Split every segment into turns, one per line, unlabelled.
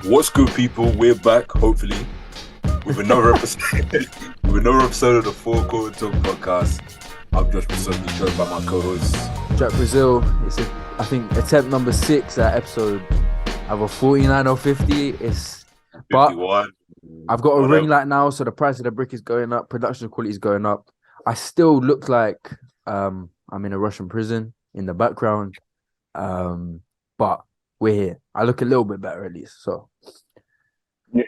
What's good, people? We're back, hopefully, with another episode, with another episode of the Four Quarter Talk podcast. I'm Josh Basomi, joined by my co-host
Jack Brazil. I think attempt number 6 at episode either 49 or 50. But
51.
I've got a
Whatever.
ring light now, so the price of the brick is going up, production quality is going up. I still look like I'm in a Russian prison in the background, but we're here. I look a little bit better at least. So,
and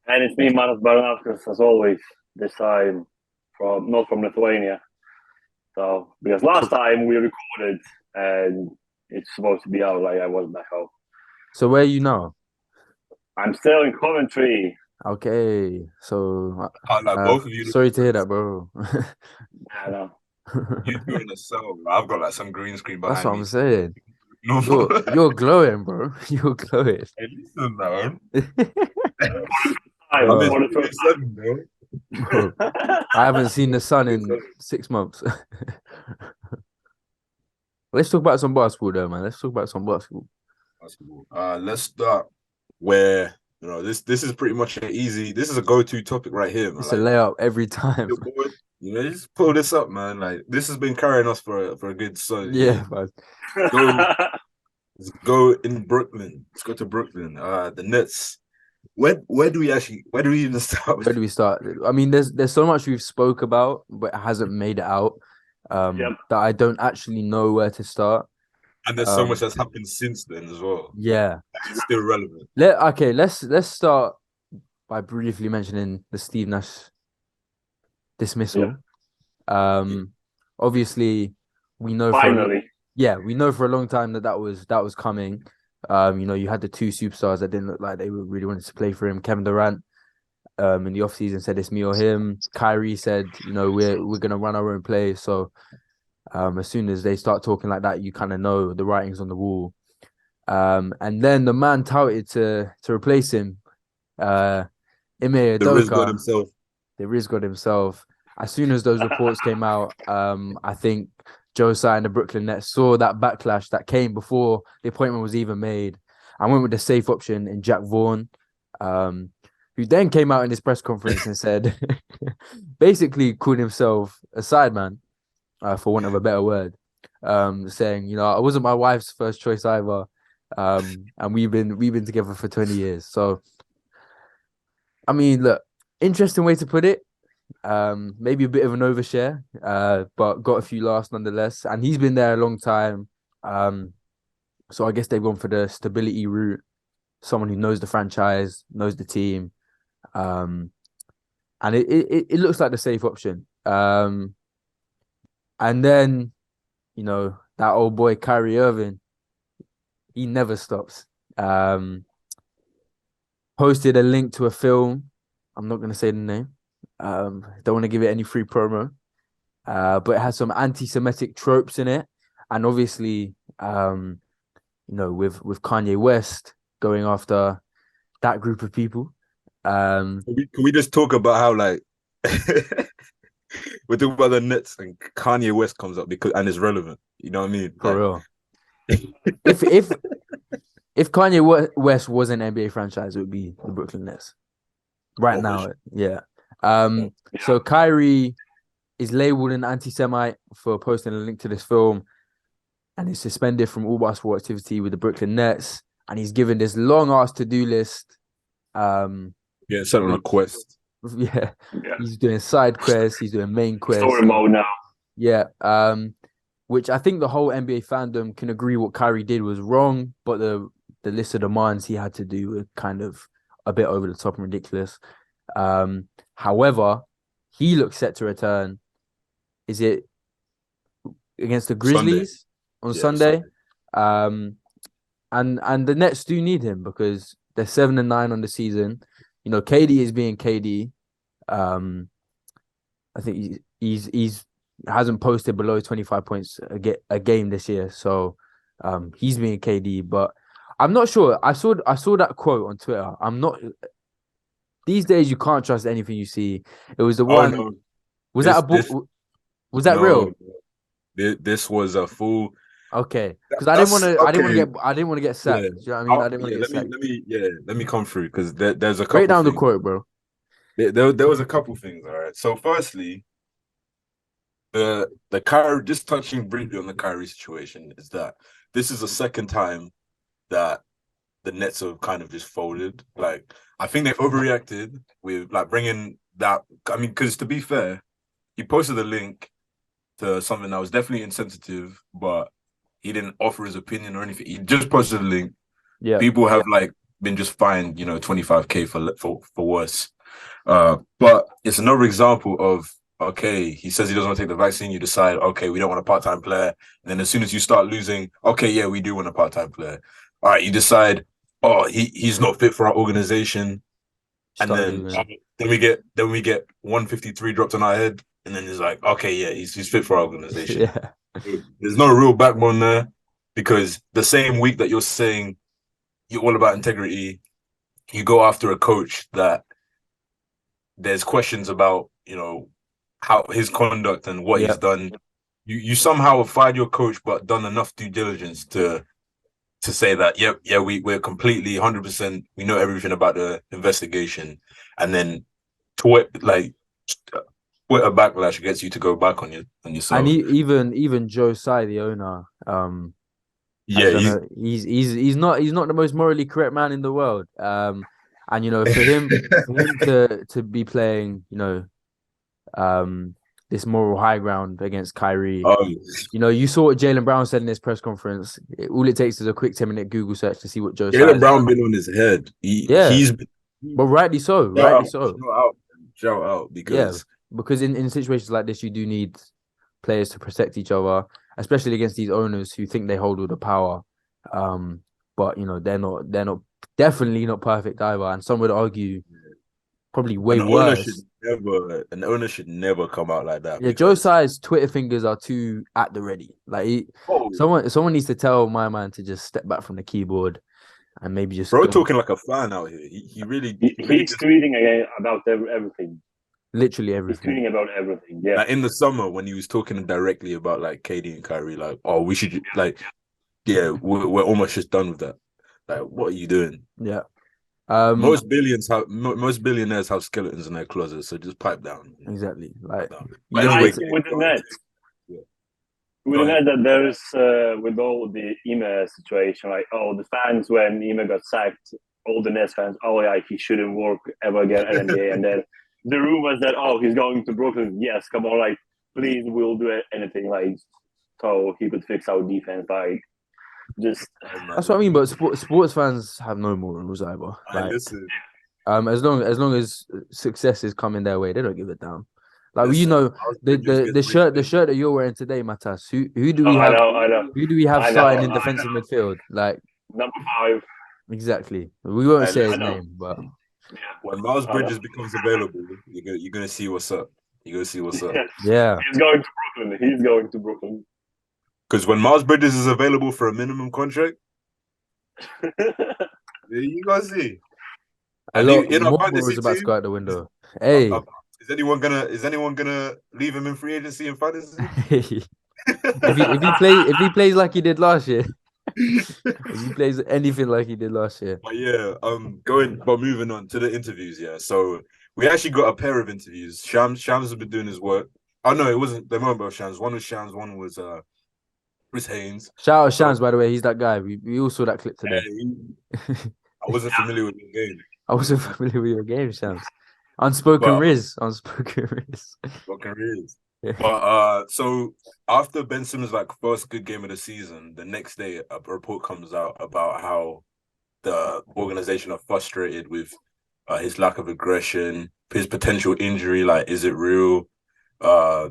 it's me, Manas Baranauskas, as always. This time not from Lithuania. So because last time we recorded and it's supposed to be out, like I wasn't back home.
So where are you now?
I'm still in Coventry.
Okay, so
both of you.
Sorry to hear that, bro.
I know.
You're in a cell, bro. I've got like some green screen behind
That's what
me.
I'm saying.
No,
You're glowing, bro. You're glowing.
Hey, listen, man.
I'm
in
for the first time.
27, bro.
Bro, I haven't seen the sun in 6 months. Let's talk about some basketball, though, man. Let's talk about some basketball.
Let's start where this is pretty much this is a go-to topic right here, man.
It's a layup every time.
Just pull this up, man. Like, this has been carrying us for a good
Yeah, man.
Let's go in Brooklyn. Let's go to Brooklyn. The Nets. Where do we even start?
Where do we start? I mean, there's so much we've spoke about, but it hasn't made it out. That I don't actually know where to start.
And there's so much that's happened since then as well.
Yeah,
it's still relevant.
Let's start by briefly mentioning the Steve Nash dismissal. Obviously, we know
finally.
We know for a long time that was coming. You had the two superstars that didn't look like they really wanted to play for him. Kevin Durant, in the offseason said it's me or him. Kyrie said, we're gonna run our own play. So as soon as they start talking like that, you kind of know the writing's on the wall. And then the man touted to replace him, Ime Udoka, the Riz God himself. As soon as those reports came out, I think Joe Tsai and the Brooklyn Nets saw that backlash that came before the appointment was even made. I went with the safe option in Jack Vaughn, who then came out in his press conference and said, basically called himself a sideman, for want of a better word, saying, I wasn't my wife's first choice either, and we've been together for 20 years. So, I mean, look, interesting way to put it. Maybe a bit of an overshare, but got a few laughs nonetheless. And he's been there a long time. So I guess they've gone for the stability route. Someone who knows the franchise, knows the team. And it looks like the safe option. And then, that old boy Kyrie Irving, he never stops. Posted a link to a film. I'm not going to say the name. Don't want to give it any free promo, but it has some anti-Semitic tropes in it, and obviously, with Kanye West going after that group of people.
Can we just talk about how we're talking about the Nets and Kanye West comes up and it's relevant? You know what I mean?
For real. If Kanye West was an NBA franchise, it would be the Brooklyn Nets right now. Yeah. So Kyrie is labeled an anti-Semite for posting a link to this film, and is suspended from all basketball activity with the Brooklyn Nets. And he's given this long ass to-do list.
Sent on a quest.
Yeah, he's doing side quests. He's doing main quests.
Story mode now.
Yeah. Which I think the whole NBA fandom can agree what Kyrie did was wrong, but the list of demands he had to do were kind of a bit over the top and ridiculous. However, he looks set to return. Is it against the Grizzlies on Sunday? And the Nets do need him because they're 7-9 on the season. KD is being KD. I think he's hasn't posted below 25 points a game this year, so he's being KD. But I'm not sure. I saw that quote on Twitter. I'm not. These days, you can't trust anything you see. It was the one.
No.
Was that a book? Was that real?
This was a full.
Okay, because I didn't want to.
Okay.
I didn't want to get sacked.
Yeah.
Do you know what I mean? I didn't want to get sacked.
Let me come through because there's a
Break
couple
down the
things.
quote, bro.
There was a couple things. All right. So firstly, the Kyrie, just touching briefly on the Kyrie situation, is that this is the second time that the Nets have kind of just folded. Like, I think they've overreacted with like bringing that. I mean, because to be fair, he posted a link to something that was definitely insensitive, but he didn't offer his opinion or anything. He just posted a link.
Yeah,
People have like been just fined, 25K for worse. But it's another example of, okay, he says he doesn't want to take the vaccine. You decide, okay, we don't want a part-time player. And then as soon as you start losing, okay, yeah, we do want a part-time player. All right, you decide, oh, he's not fit for our organization. And
start
then
losing.
then we get 153 dropped on our head. And then it's like, okay, yeah, he's fit for our organization.
Yeah,
There's no real backbone there because the same week that you're saying you're all about integrity, you go after a coach that there's questions about, how his conduct and what
yeah.
he's done. You somehow have fired your coach, but done enough due diligence to say that, yep, yeah, we're completely 100%. We know everything about the investigation, and then Twitter backlash gets you to go back on
And
yourself.
even Joe Tsai, the owner, has
Yeah,
done he's not the most morally correct man in the world. And for him to be playing, this moral high ground against Kyrie.
oh,
You saw what Jaylen Brown said in his press conference. All it takes is a quick 10-minute Google search to see what Joe Tsai
Jaylen
is.
Brown been on his head.
Yeah,
He's
but rightly so,
shout
rightly
out,
so.
shout out
Yeah,
because
because in situations like this, you do need players to protect each other, especially against these owners who think they hold all the power. But they're not definitely not perfect either. And some would argue probably way worse.
an owner should never come out like that
Yeah, Joe
because
Tsai's Twitter fingers are too at the ready. Like
oh,
someone needs to tell my man to just step back from the keyboard and maybe just
bro
go
talking like a fan out here. He really
He's tweeting again about everything.
literally
He's
everything.
tweeting about everything. Yeah.
like in the summer when he was talking directly about like KD and Kyrie, like, oh, we should like, yeah, we're almost just done with that. Like, what are you doing?
Yeah. Um,
Most billionaires have skeletons in their closet, so just pipe down.
exactly. Like
Pipe down.
you
But
don't
anyway,
get to,
With the Nets,
yeah.
with
Go
the
ahead.
Nets, that there's with all the Ime situation, like the fans when Ime got sacked, all the Nets fans, oh yeah, he shouldn't work ever again at NBA, and then the rumors that he's going to Brooklyn. Yes, come on, like please, we'll do anything like so he could fix our defense. Like just
that's what I mean. But sports fans have no morals either.
I
Like
listen.
as long as success is coming their way, they don't give a damn. Like
Listen, Miles Bridges
the
gets
shirt
rich.
that you're wearing today, Matas. Who do we
I
have?
know,
Who do we have
I
starting
know,
in defensive midfield? Like
number 5.
exactly. We won't
I
say his
I know.
name, but
Yeah,
When Miles
I know.
Bridges becomes available, you're gonna see what's up. You're gonna see what's up.
yeah,
He's going to Brooklyn. He's going to Brooklyn.
Because when Miles Bridges is available for a minimum contract, you gonna see.
a
And
lot
in our
more
fantasy
morals about to
team,
go out the window. Hey,
is anyone gonna leave him in free agency in fantasy?
if he plays like he did last year, if he plays anything like he did last year,
But yeah, moving on to the interviews, yeah. So we actually got a pair of interviews. Shams has been doing his work. Oh no, it wasn't. They weren't both Shams. One was Shams. One was Chris Haynes.
shout out
So
Shams, by the way, he's that guy. We all saw that clip today.
I wasn't familiar with the game,
I wasn't familiar with your game, Shams. Unspoken
but
Riz, unspoken Riz.
what career is.
Yeah.
But so after Ben Simmons' like first good game of the season, the next day a report comes out about how the organization are frustrated with his lack of aggression, his potential injury. Like, is it real? A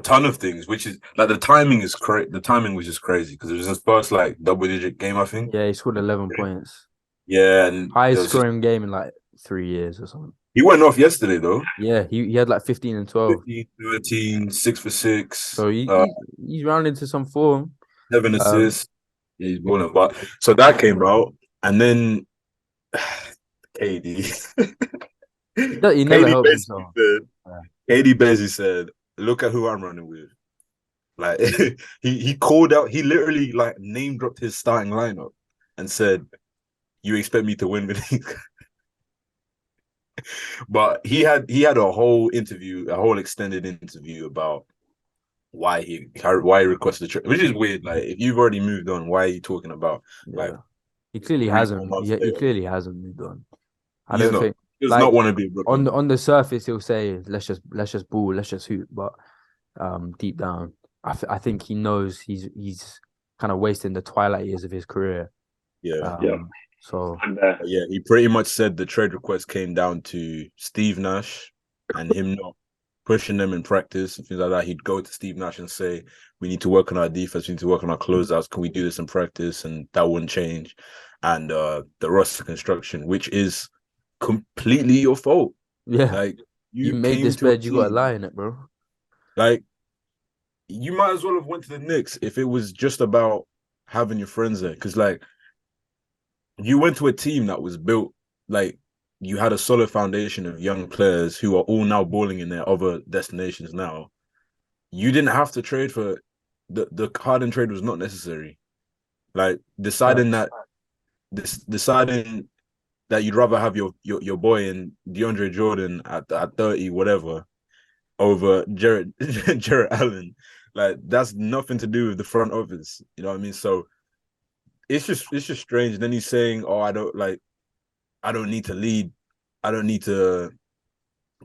ton of things, which is like the timing is crazy. The timing was just crazy because it was his first like double-digit game, I think.
Yeah, he scored 11 points.
Yeah, and
Highest scoring game in like 3 years or something.
he went off yesterday though.
Yeah, he had like 15 and 12.
15, 13, 6 for 6.
So he's rounding to some form.
7 assists. Yeah, he's balling. But so that came out, and then KD.
He never helps himself.
KD basically said, "Look at who I'm running with. Like he called out, he literally like name dropped his starting lineup and said, "You expect me to win with these?" But he had a whole interview, a whole extended interview about why he requested the trade, which is weird. Like if you've already moved on, why are you talking about like
Yeah, he clearly
3 4
hasn't.
months
He
later?
clearly hasn't moved on. I
He's
don't
not.
think
He does not
like
want to be a Brooklyn.
on the surface he'll say let's just ball, let's just hoop, but deep down I think he knows he's kind of wasting the twilight years of his career.
Yeah.
Yeah.
So
And
But yeah, he pretty much said the trade request came down to Steve Nash and him not pushing them in practice and things like that. He'd go to Steve Nash and say, "We need to work on our defense. We need to work on our closeouts. Can we do this in practice?" And that wouldn't change. And the roster construction, which is completely your fault.
yeah,
Like
you
you
made
came
this
to a
bed, you got to
team,
lie in it, bro.
like you might as well have went to the Knicks if it was just about having your friends there. Because like you went to a team that was built like you had a solid foundation of young players who are all now balling in their other destinations now. You didn't have to trade for the Harden trade was not necessary. Like
Facts.
deciding that you'd rather have your boy in DeAndre Jordan at 30 whatever over Jared Jared Allen. Like that's nothing to do with the front office. You know what I mean? So it's just strange. Then he's saying, "Oh, I don't need to lead. I don't need to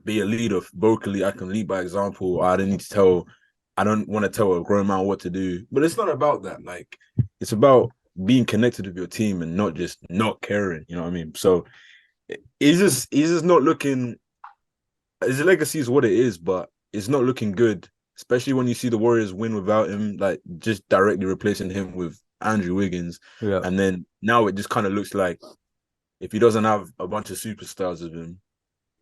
be a leader vocally. I can lead by example. I don't need to tell. I don't want to tell a grown man what to do. But it's not about that. Like it's about being connected with your team and not just not caring. You know what I mean? So he's just not looking. His legacy is what it is, but it's not looking good. Especially when you see the Warriors win without him, like just directly replacing him with Andrew Wiggins,
Yeah,
and then now it just kind of looks like if he doesn't have a bunch of superstars with him,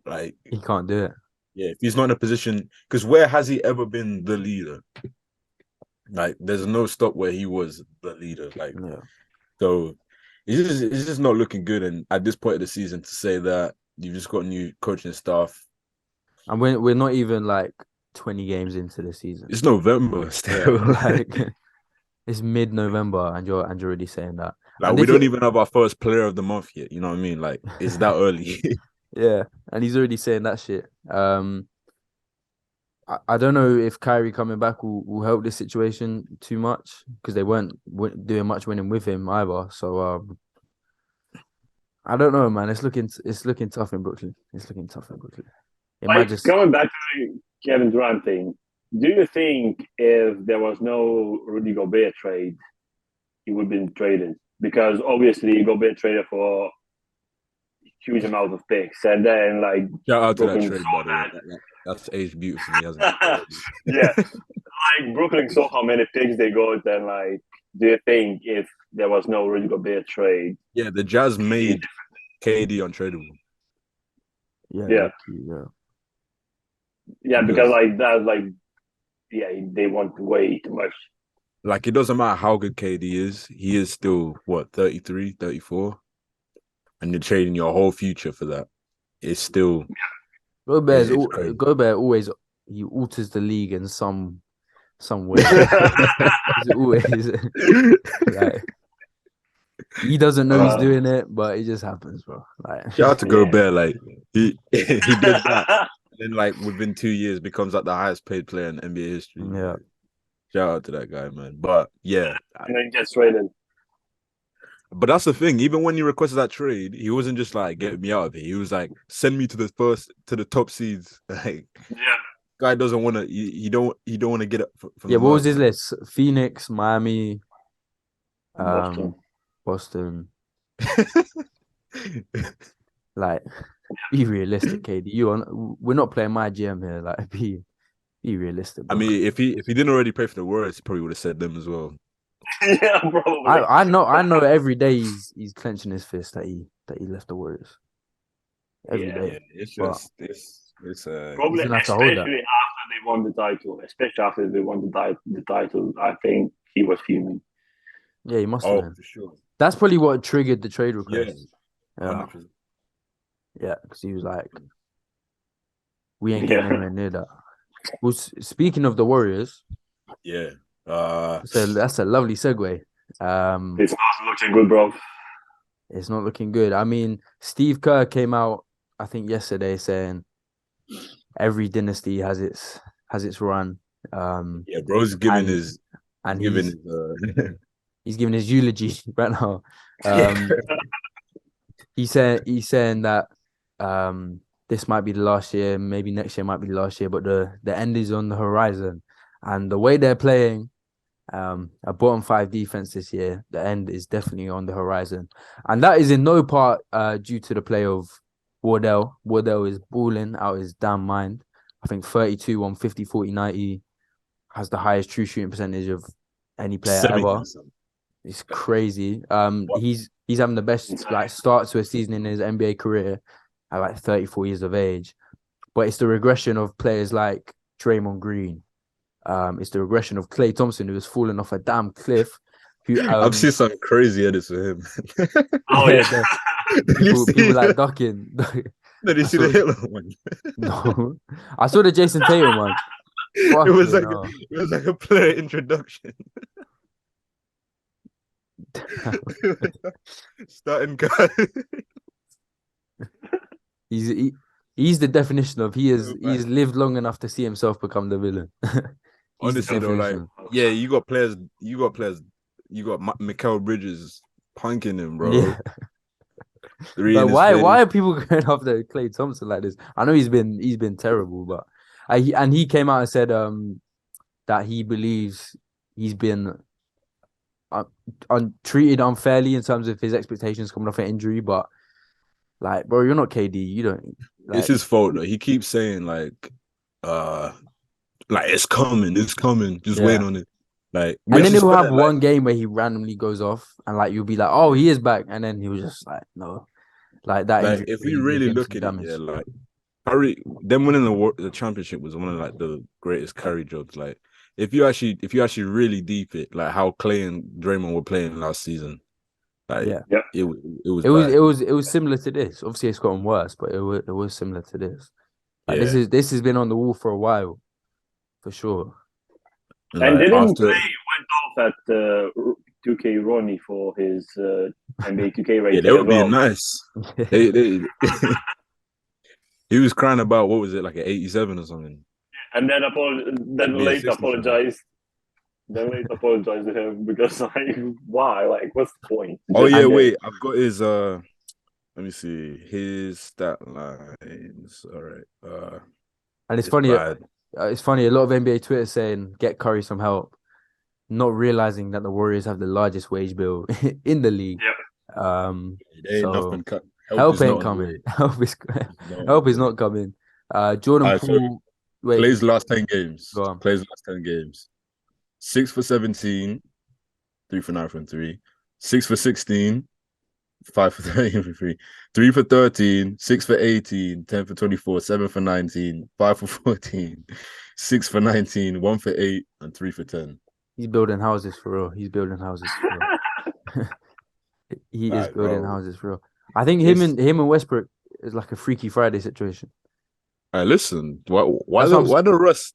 like
he can't do it.
yeah, if he's not in a position, because where has he ever been the leader? Like, there's no stop where he was the leader. Like,
Yeah,
so it's just not looking good. And at this point of the season, to say that you've just got new coaching staff,
and we're not even like 20 games into the season.
it's November
Yeah,
still.
like it's mid-November and you're already saying that.
Like,
And
we
if
don't
you
even have our first player of the month yet. You know what I mean? Like, it's that early.
yeah, and he's already saying that shit. I don't know if Kyrie coming back will help this situation too much because they weren't doing much winning with him either. So I don't know, man. It's looking tough in Brooklyn. It's looking tough in Brooklyn. It might
like
just
coming back to the Kevin Durant thing, do you think if there was no Rudy Gobert trade, he would have been traded? Because obviously Gobert traded for huge amount of picks, and then like
Shout out to that
Brooklyn
trade, by the way.
saw
That's aged beautifully, hasn't it?
that. Yeah, like Brooklyn saw how many picks they got, and like, do you think if there was no Rudy Gobert trade,
Yeah, the Jazz made KD untradeable
yeah,
yeah,
yeah.
yeah, because
because
like that, like yeah, they want way too much.
like it doesn't matter how good KD is, he is still what 33, 34, and you're trading your whole future for that. It's still it's crazy.
Gobert always he alters the league in some way. He's always like he doesn't know he's
Uh,
doing it, but it just happens, bro. Like
Shout out to
Yeah.
Gobert, like he does that, and then like within 2 years becomes like the highest paid player in NBA history.
yeah.
Shout out to that guy, man. But yeah,
And then gets traded.
but that's the thing. Even when he requested that trade, he wasn't just like get me out of it. He was like send me to the top seeds. Like
Yeah,
guy doesn't want to. He don't want to get up from
Yeah,
the
what was
mud.
his list? Phoenix, Miami,
Boston.
Boston. Like, be realistic, KD. We're not playing my GM here. Like, be realistic,
I
bro.
mean, if he didn't already pay for the Warriors, he probably would have said them as well.
Yeah, probably.
I know every day he's clenching his fist that he left the Warriors. Every
Yeah.
day.
Yeah, it's
But
just it's
Probably,
he's gonna have to hold
especially
that.
after they won the title. Especially after they won the title, I think he was fuming.
Yeah, he must have
oh
been.
for sure.
That's probably what triggered the trade
Yeah,
request. Yeah,
100%.
yeah, because he was like, we ain't getting
Yeah.
anywhere near that. Well, speaking of the Warriors,
Yeah.
So that's a lovely segue.
It's not looking good, bro.
It's not looking good. I mean, Steve Kerr came out, I think yesterday, saying every dynasty has its run.
Yeah, bro's giving
and
his
and
giving
he's
his
he's giving his eulogy right now.
yeah.
He's saying that this might be the last year, maybe next year might be the last year, but the end is on the horizon. And the way they're playing, a bottom five defense this year, the end is definitely on the horizon. And that is in no part due to the play of Wardell. Wardell is balling out his damn mind. I think 32 on 50, 40, 90 has the highest true shooting percentage of any player ever.
70%.
It's crazy.
What?
He's having the best like start to a season in his NBA career at like 34 years of age. But it's the regression of players like Draymond Green. It's the regression of Klay Thompson, who has fallen off a damn cliff. Who
I've seen some crazy edits with him.
Oh yeah.
people like ducking.
Did you see the Hitler one?
No, I saw the Jason Tatum one.
It was like
No.
it was like a player introduction. Starting guy.
He's the definition of he has
Right.
lived long enough to see himself become the villain.
Honestly though, like yeah, you got players, you got Mikal Bridges punking him, bro.
Yeah. But why are people going after Klay Thompson like this? I know he's been terrible, but he came out and said that he believes he's been treated unfairly in terms of his expectations coming off an injury. But like, bro, you're not KD. You don't. Like,
it's his fault though. He keeps saying like it's coming, just wait on it. Like,
and then he'll have one game where he randomly goes off, and like you'll be like, oh, he is back, and then he was just like, no, like that.
Like, if we really look at it, yeah, like Curry, them winning the championship was one of like the greatest Curry jobs. Like, if you actually really deep it, like how Clay and Draymond were playing last season, like it
was similar to this. Obviously, it's gotten worse, but it was similar to this. Like this has been on the wall for a while, for sure.
And didn't Clay went off at 2K Ronnie for his NBA 2K rating?
Yeah, they were being nice. He was crying about what was it, like an 87 or something.
And then later apologized. Then later apologized to him because like why? Like what's the point?
Oh yeah, wait, I've got his let me see his stat lines. All right.
And it's funny. It's funny. A lot of NBA Twitter saying get Curry some help, not realizing that the Warriors have the largest wage bill in the league.
So
help ain't coming. Help is not coming. Jordan Poole.
Plays last 10 games. Plays last 10 games. 6 for 17, 3 for 9 from 3. 6 for 16, 5 for 13 from 3. 3 for 13, 6 for 18, 10 for 24, 7 for 19, 5 for 14, 6 for 19, 1 for 8, and 3 for 10.
He's building houses for real. He is building houses for real. I think him and Westbrook is like a Freaky Friday situation.
Listen, why the Russ?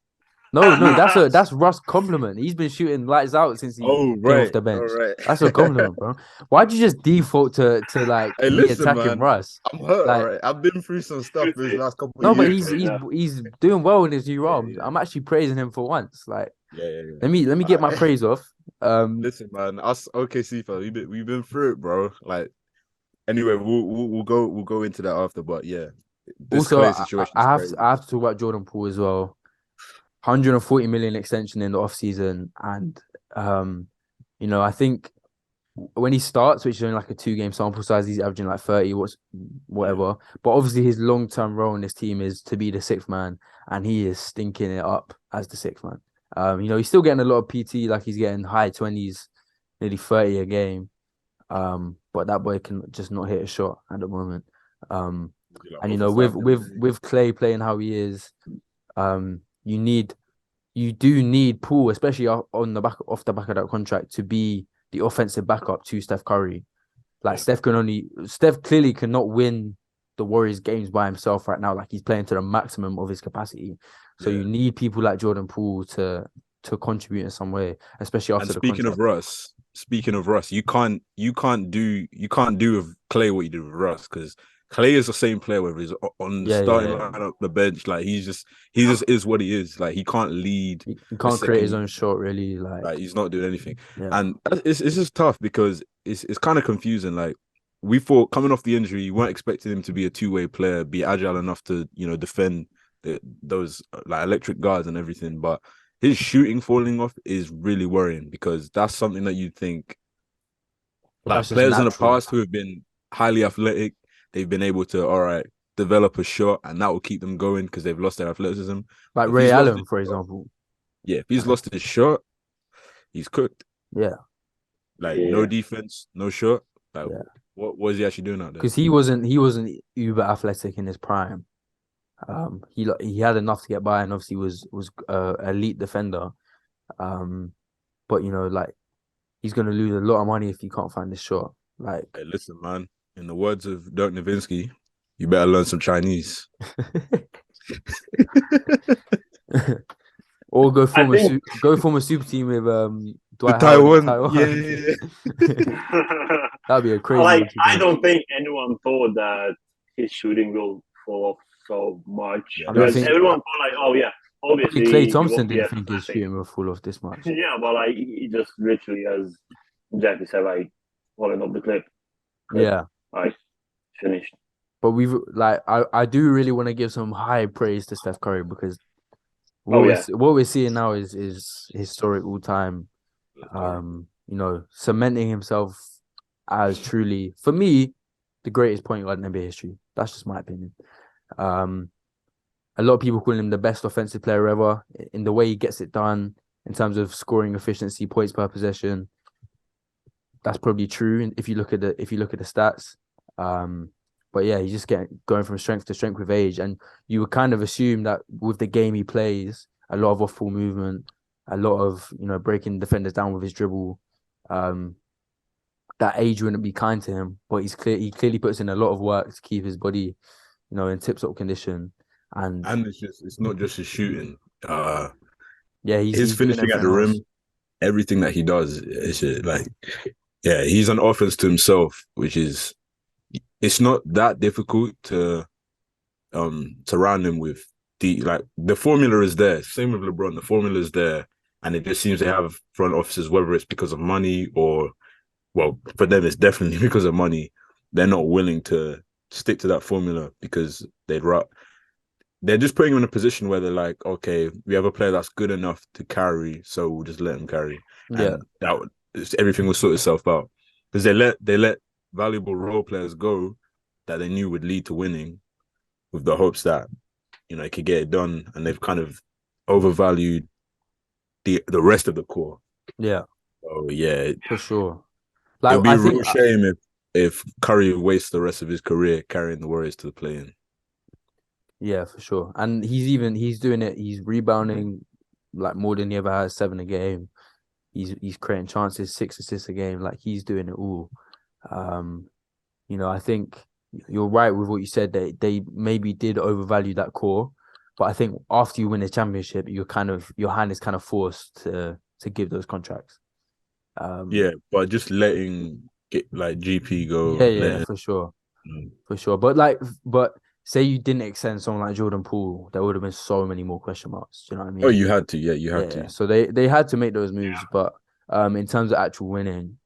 No, that's Russ' compliment. He's been shooting lights out since he came off the bench.
Right.
That's a compliment, bro. Why'd you just default to like attacking Russ?
I'm hurt, like, right? I've been through some stuff this last couple of
years. No, but he's doing well in his new role. Yeah. I'm actually praising him for once. Like, let me get my praise off.
Listen, man, us OKC fans, we've been through it, bro. Like, anyway, we'll go into that after, but yeah.
Also, I have to talk about Jordan Poole as well. 140 million extension in the offseason. And, I think when he starts, which is only like a 2-game sample size, he's averaging like 30, whatever. But obviously his long-term role in this team is to be the 6th man, and he is stinking it up as the 6th man. He's still getting a lot of PT, like he's getting high 20s, nearly 30 a game. But that boy can just not hit a shot at the moment. And with Clay playing how he is, you do need Poole, especially off the back of that contract, to be the offensive backup to Steph Curry. Like Steph clearly cannot win the Warriors games by himself right now. Like he's playing to the maximum of his capacity. So you need people like Jordan Poole to to contribute in some way, especially
And
after the contract.
speaking of Russ, you can't do with Clay what you do with Russ, because Clay is the same player whether he's on the
Yeah,
starting
yeah.
lineup, the bench. Like he just is what he is. Like he can't lead
He
a
can't create his
second.
own shot really. Like,
Like he's not doing anything,
yeah,
and it's just tough because it's kind of confusing. Like we thought coming off the injury, you weren't expecting him to be a two-way player, be agile enough to defend those like electric guards and everything, but his shooting falling off is really worrying because that's something that you'd think
that's
like
just
players in the
natural.
past who have been highly athletic, they've been able to all right develop a shot and that will keep them going because they've lost their athleticism.
Like
But if
Ray
he's lost his
Allen, for
shot,
example.
yeah, if he's lost his shot, he's cooked.
Yeah,
Like no
Yeah.
defense, no shot. Like
yeah.
what is he actually doing out there?
Because he wasn't uber athletic in his prime. He had enough to get by, and obviously was elite defender. But like he's gonna lose a lot of money if he can't find this shot. Like,
Hey, listen, man. In the words of Dirk Nowitzki, you better learn some Chinese.
or
I think
go form a super team with
The
Dwight Howard in
Taiwan, yeah,
Taiwan.
yeah,
That'd be a crazy one to
I
do.
don't think anyone thought that his shooting will fall off so much
yeah.
I don't
because
think
everyone thought like, oh yeah,
probably Klay
obviously he
Thompson
won't be
didn't
as
think his
athletic.
shooting will fall off this much.
Yeah, but like he just literally, as Jackie said, like falling off the cliff.
Yeah.
Like finished.
But I do really want to give some high praise to Steph Curry because
Oh yeah,
what we're seeing now is historic all time. Cementing himself as truly, for me, the greatest point guard in NBA history. That's just my opinion. A lot of people call him the best offensive player ever in the way he gets it done in terms of scoring efficiency, points per possession. That's probably true if you look at the stats. But yeah, he's just going from strength to strength with age, and you would kind of assume that with the game he plays, a lot of off-ball movement, a lot of breaking defenders down with his dribble, that age wouldn't be kind to him. But he clearly puts in a lot of work to keep his body, in tip-top condition. And
it's not just his shooting.
yeah,
His
he's doing
finishing at the
everything else.
rim, everything that he does is like, yeah, he's an offense to himself, which is it's not that difficult to surround him with the formula is there. Same with LeBron, the formula is there, and it just seems they have front offices, whether it's because of money or, well, for them it's definitely because of money. They're not willing to stick to that formula because they're just putting him in a position where they're like, okay, we have a player that's good enough to carry, so we'll just let him carry,
Yeah,
and everything will sort itself out because they let valuable role players go that they knew would lead to winning, with the hopes that it could get it done, and they've kind of overvalued the rest of the core.
yeah,
So yeah,
for sure.
it'll
Like
be
I
a
think,
real shame if Curry wastes the rest of his career carrying the Warriors to the play-in.
yeah, for sure. And he's doing it. He's rebounding like more than he ever has, 7 a game. He's creating chances, 6 assists a game. Like he's doing it all. I think you're right with what you said. They maybe did overvalue that core, but I think after you win a championship, your hand is kind of forced to give those contracts.
Yeah, but just letting like GP go,
Yeah, for sure, for sure. But say you didn't extend someone like Jordan Poole, there would have been so many more question marks. Do you know what I
Oh,
mean?
you had to, yeah, you had
Yeah.
to.
So they had to make those moves, but in terms of actual winning,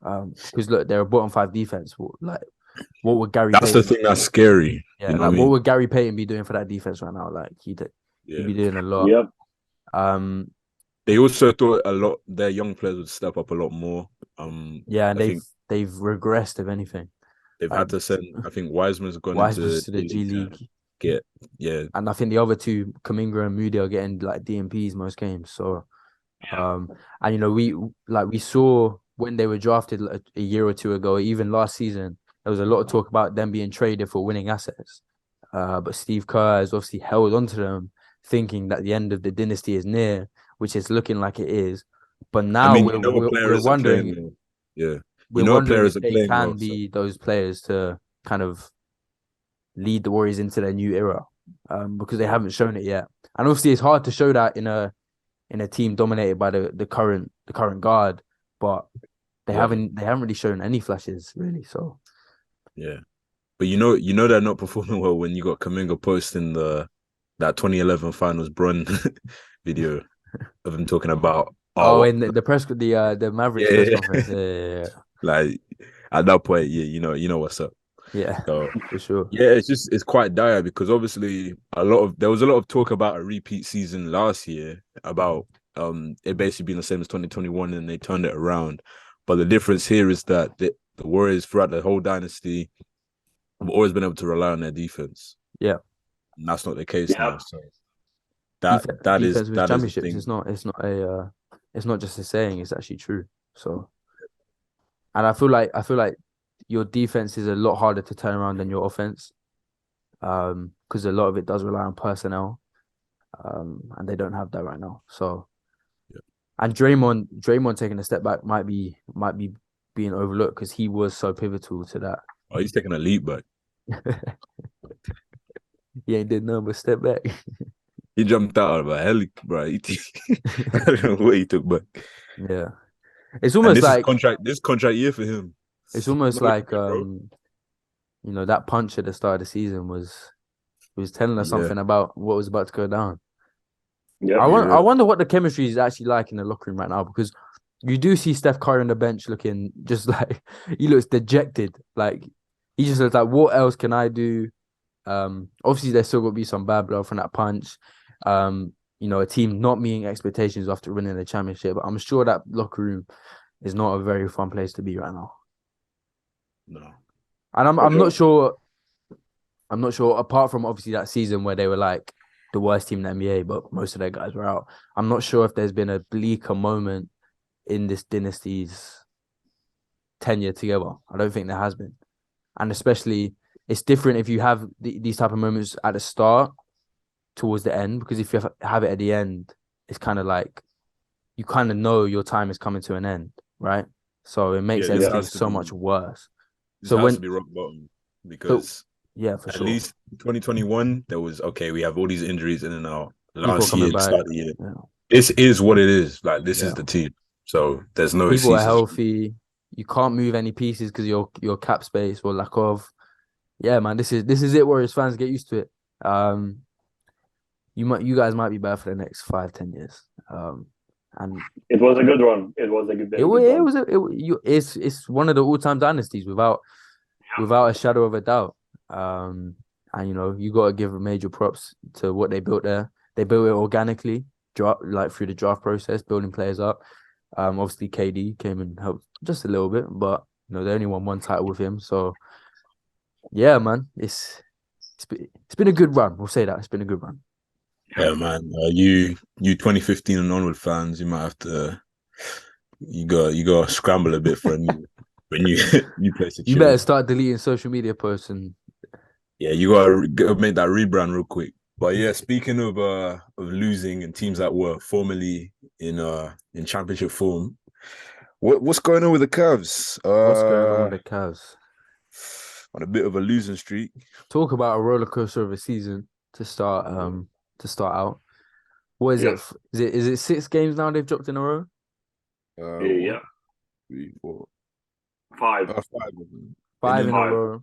because look, they're a bottom 5 defense. What would Gary
That's the
Payton?
thing that's scary.
Yeah,
You know
like
what I
what
mean?
would Gary Payton be doing for that defense right now? Like he'd
Yeah.
be doing a lot.
Yep.
They also thought a lot their young players would step up a lot more.
Yeah, and
I think
they've regressed if anything.
they've
Like
had to send. I think Wiseman's gone into
Wiseman's to the G
G League
League,
to get, yeah,
and I think the other two, Kuminga and Moody, are getting like DMPs most games. So, and we saw when they were drafted like a year or two ago, even last season, there was a lot of talk about them being traded for winning assets. But Steve Kerr has obviously held onto them, thinking that the end of the dynasty is near, which is looking like it is. But
I
now
mean, a player
we're
isn't playing
wondering
well. Yeah, a player
if
isn't
they
playing
can
well. So
be those players to kind of lead the Warriors into their new era, because they
yeah,
haven't shown it yet. And obviously, it's hard to show that in a in a team dominated by the current guard, but they
Yeah.
haven't really shown any flashes really. So
Yeah. But you know they're not performing well when you got Kaminga posting that 2011 finals Bron video of him talking about
in the Mavericks press
yeah.
conference, yeah.
Like at that point, yeah, you know what's up.
Yeah,
So
for sure.
yeah, it's quite dire because obviously there was a lot of talk about a repeat season last year about it basically being the same as 2021 and they turned it around. But the difference here is that the Warriors throughout the whole dynasty have always been able to rely on their defense.
Yeah,
And that's not the case
Yeah.
now. So that is
defense with
the
championships.
thing.
It's not just a saying. It's actually true. So, and I feel like your defense is a lot harder to turn around than your offense. Because a lot of it does rely on personnel. And they don't have that right now. So,
Yeah.
and Draymond taking a step back might be being overlooked because he was so pivotal to that.
Oh, he's taking a leap back.
He ain't did nothing but step back.
He jumped out of a heli, bro. I don't know what he took back.
Yeah, it's
And
almost like
this contract year for him.
it's almost
Not
like
looking good, bro.
that punch at the start of the season was telling us
Yeah.
something about what was about to go down.
Yeah.
I wonder what the chemistry is actually like in the locker room right now because you do see Steph Curry on the bench looking just like he looks dejected. Like he just looks like, what else can I do? Obviously there's still got to be some bad blood from that punch. A team not meeting expectations after winning the championship. But I'm sure that locker room is not a very fun place to be right now.
No.
And
For
I'm
sure.
not sure. I'm not sure. Apart from obviously that season where they were like the worst team in the NBA, but most of their guys were out. I'm not sure if there's been a bleaker moment in this dynasty's tenure together. I don't think there has been, and especially it's different if you have these type of moments at the start towards the end, because if you have it at the end, it's kind of like you kind of know your time is coming to an end, right? So it makes
Yeah, this
everything
has to
so much
be
worse.
this
So
has to
when
be rock bottom
so
because
yeah, for
at
sure,
least 2021 there was okay. We have all these injuries in and out.
people are
Last
coming
year, the
back.
start of the year,
Yeah,
this is what it is. Like this is
yeah.
the team. So there's no
People are
excuses.
healthy. You can't move any pieces because your cap space or lack of. Yeah, man, this is it. Warriors fans, get used to it. You guys might be bad for the next 5-10 years. And
It was a good run. It was a good,
it
very good run.
was it's one of the all-time dynasties without a shadow of a doubt. And you got to give major props to what they built there. They built it organically, like through the draft process, building players up. Obviously KD came and helped just a little bit, but they only won one title with him. So yeah, man, it's been a good run. We'll say that it's been a good run.
Yeah, man. You 2015 and onward fans, you might have to you got to scramble a bit for a new new place to
You
chill.
better start deleting social media posts and
Yeah, you gotta make that rebrand real quick. But yeah, speaking of losing and teams that were formerly in championship form, what's going on with the Cavs?
what's going on with the Cavs.
On a bit of a losing streak.
Talk about a roller coaster of a season to start out. What is
Yeah.
it? Is it 6 games now they've dropped in a row?
Yeah.
3, 4,
Five.
5 of them.
Five
And
in a
Five.
row.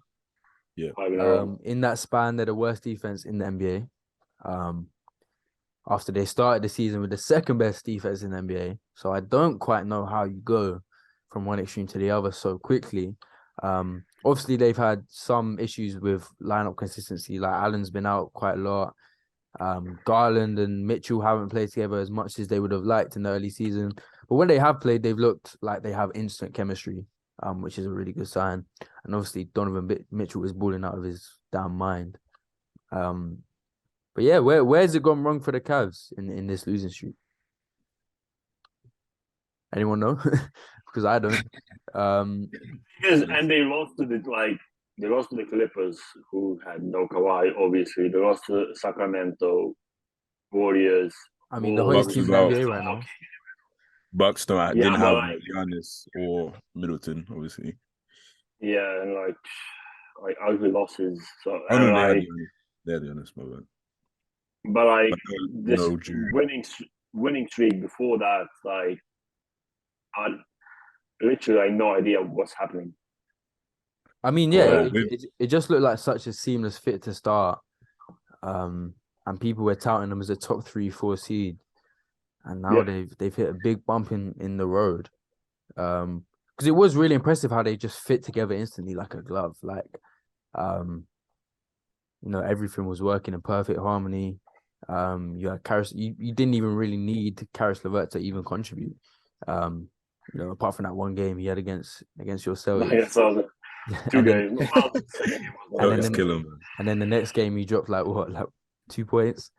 Yeah.
5 in a row.
In that span, they're the worst defense in the NBA. After they started the season with the second best defense in the NBA. So I don't quite know how you go from one extreme to the other so quickly. Obviously they've had some issues with lineup consistency. Like Allen's been out quite a lot. Garland and Mitchell haven't played together as much as they would have liked in the early season. But when they have played, they've looked like they have instant chemistry, which is a really good sign. And obviously Donovan Mitchell is balling out of his damn mind. But yeah, where's it gone wrong for the Cavs in this losing streak? Anyone know? Because I don't.
And they lost to the Clippers, who had no Kawhi. Obviously, they lost to Sacramento, Warriors.
I mean, the
Bulls.
hottest
Bucks
team in the
without
NBA right now.
Bucks don't,
Yeah,
didn't
but
have Giannis or Middleton, obviously.
yeah, and ugly losses. So
Oh no,
and
they had
like,
Giannis. They had Giannis, my bad.
but like
But
this
no Drew.
winning winning streak before that, like, I literally had no idea what's happening.
I mean, yeah,
Well,
it just looked like such a seamless fit to start. And people were touting them as a top 3-4 seed. And now they've hit a big bump in the road. Because it was really impressive how they just fit together instantly like a glove. Like, everything was working in perfect harmony. You had Karis, you didn't even really need Karis LeVert to even contribute. Apart from that one game he had against your Celtics.
So 2 games. Well, the second game was
and then the next game he dropped like 2 points.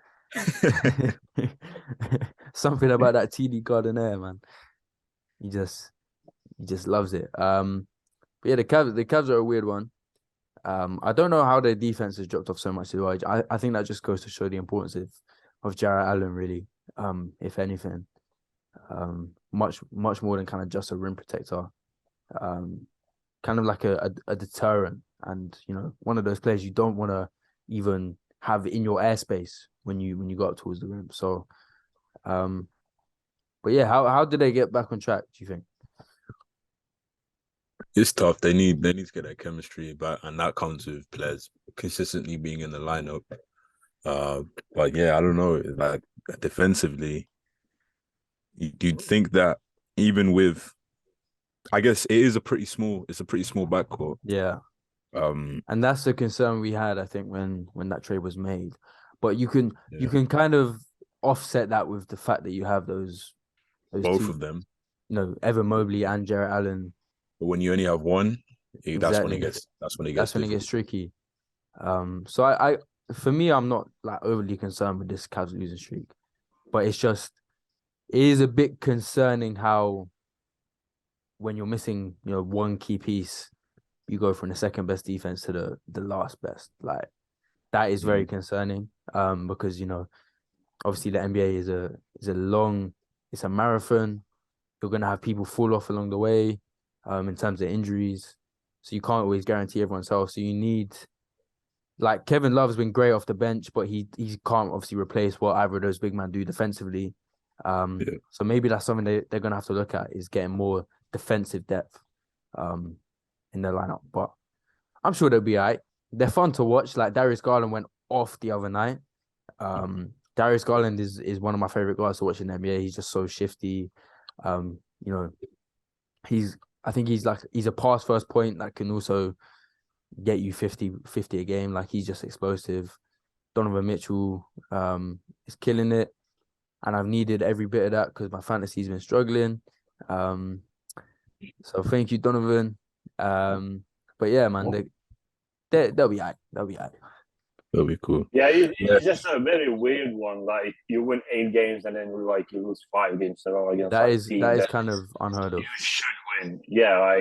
Something about that TD Gardner, man. He just loves it. But yeah, the Cavs are a weird one. I don't know how their defense has dropped off so much to the edge. I think that just goes to show the importance of Jarrett Allen, really. If anything, much more than kind of just a rim protector. Kind of like a deterrent, and one of those players you don't want to even have in your airspace when you go up towards the rim. So, but yeah, how did they get back on track, do you think?
It's tough. They need to get that chemistry back, and that comes with players consistently being in the lineup. But yeah, I don't know. Like defensively, you'd think that even with, I guess it's a pretty small backcourt.
Yeah. And that's the concern we had, I think, when that trade was made. But you can kind of offset that with the fact that you have those
both of them.
Evan Mobley and Jarrett Allen.
But when you only have one, that's when it gets
tricky. So I for me, I'm not like overly concerned with this Cavs losing streak, but it is a bit concerning how when you're missing one key piece, you go from the second best defense to the last best. Like that is very concerning. Because obviously the NBA is it's a marathon. You're gonna have people fall off along the way, in terms of injuries. So you can't always guarantee everyone's health. So you need, like, Kevin Love's been great off the bench, but he can't obviously replace what either of those big men do defensively. So maybe that's something they're gonna have to look at, is getting more defensive depth in their lineup. But I'm sure they'll be all right. They're fun to watch. Like Darius Garland went off the other night. Darius Garland is one of my favorite guys to watch in the NBA. He's just so shifty. I think he's a pass first point that can also get you 50 a game. Like he's just explosive. Donovan Mitchell is killing it. And I've needed every bit of that because my fantasy's been struggling. So thank you, Donovan. But yeah, man, they'll be all right. They'll be all right.
That'll be cool.
Yeah, it's just a very weird one. Like you win 8 games and then you lose 5 games in a row against
that is kind of unheard of.
You should win. Yeah,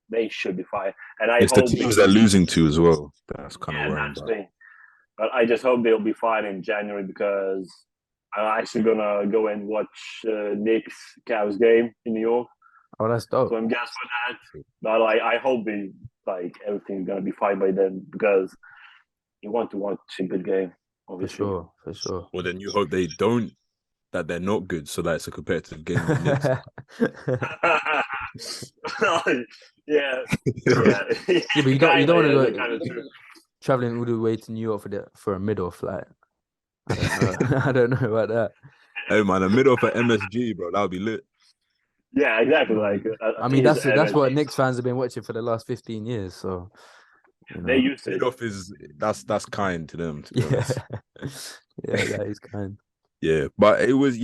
they should be fine. And
it's the teams they're losing to as well. That's kind of worrying about.
But I just hope they'll be fine in January, because I'm actually gonna go and watch Knicks Cavs game in New York.
Oh, that's dope.
So I'm gassed for that. But I hope everything's gonna be fine by then, because you want to watch a good game, obviously.
For sure.
Well, then you hope that they're not good, so that it's a competitive game.
Yeah.
But you don't want to go traveling all the way to New York for a middle flight. I don't know about that.
Hey man, a middle for MSG, bro, that would be lit.
Yeah, exactly. Like
I mean, that's what Knicks fans have been watching for the last 15 years. So
they used to.
Off that's kind to them. To be honest.
Yeah, that is kind.
Yeah, but it was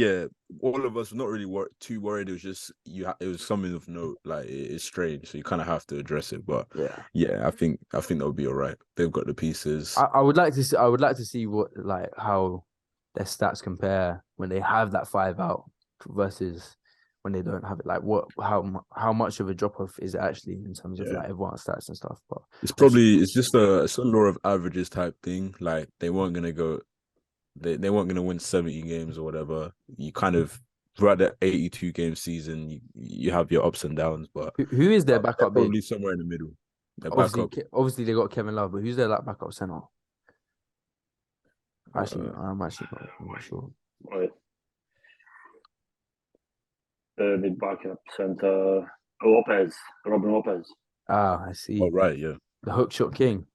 all of us were not really too worried. It was just it was something of note. Like it's strange, so you kind of have to address it. But yeah, I think they'll be all right. They've got the pieces.
I would like to see what how their stats compare when they have that 5 out versus when they don't have it. Like how much of a drop off is it actually in terms of like advanced stats and stuff? But
it's just a law of averages type thing. Like they weren't gonna go. They weren't going to win 70 games or whatever. You kind of, throughout the 82 game season, you have your ups and downs. But
who is their backup?
Probably somewhere in the middle.
Obviously, they got Kevin Love, but who's their backup center? I'm actually not sure.
Right. the backup center, Robin Lopez.
Ah, I see.
Oh, right, yeah.
The hook shot king.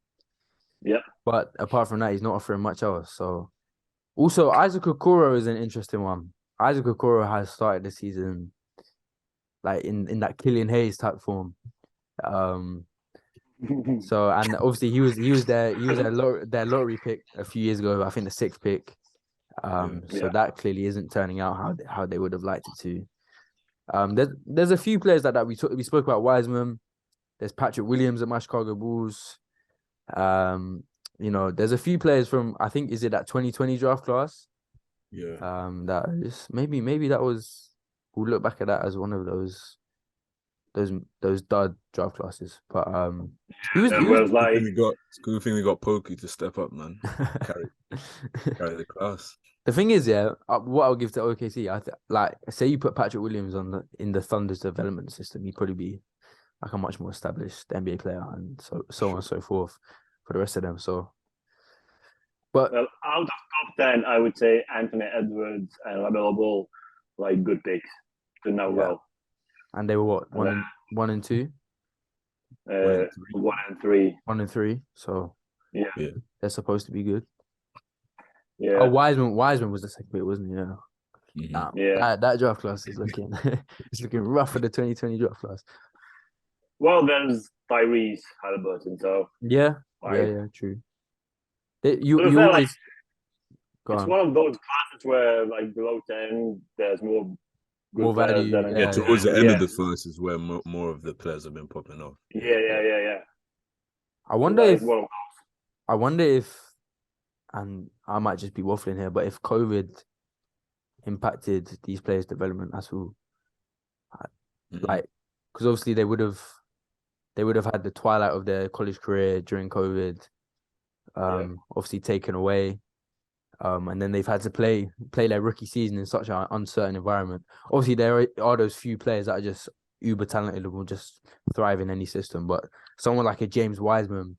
Yep.
But apart from that, he's not offering much else. So also Isaac Okoro is an interesting one. Isaac Okoro has started the season like in that Killian Hayes type form. So and obviously their lottery pick a few years ago. I think the sixth pick. So that clearly isn't turning out how they would have liked it to. There's a few players like that we spoke about Wiseman. There's Patrick Williams at my Chicago Bulls. There's a few players from I think is it that 2020 draft class.
Yeah.
That is maybe that was we'll look back at that as one of those dud draft classes. But he was
like
it's a good thing we got Pokey to step up, man. carry the class.
The thing is, what I'll give to OKC, say you put Patrick Williams in the Thunder's development system, he'd probably be like a much more established NBA player, and so on and so forth for the rest of them. So, but
out of top 10, I would say Anthony Edwards and LaMelo Ball, like good picks to now go.
And they were what one and two,
1 and 3,
1 and 3. So
yeah,
they're supposed to be good.
Yeah.
Oh, Wiseman was the second pick, wasn't he? Yeah.
Yeah.
That draft class is looking it's looking rough for the 2020 draft class.
Well, there's Tyrese Halliburton, so
yeah, true. You always
it's one of those classes where like below 10, there's more
value.
Towards the end of the first is where more of the players have been popping off.
Yeah.
I wonder if, and I might just be waffling here, but if COVID impacted these players' development as well, like, because obviously they would have had the twilight of their college career during COVID, obviously taken away, and then they've had to play their rookie season in such an uncertain environment. Obviously, there are those few players that are just uber talented and will just thrive in any system, but someone like a James Wiseman,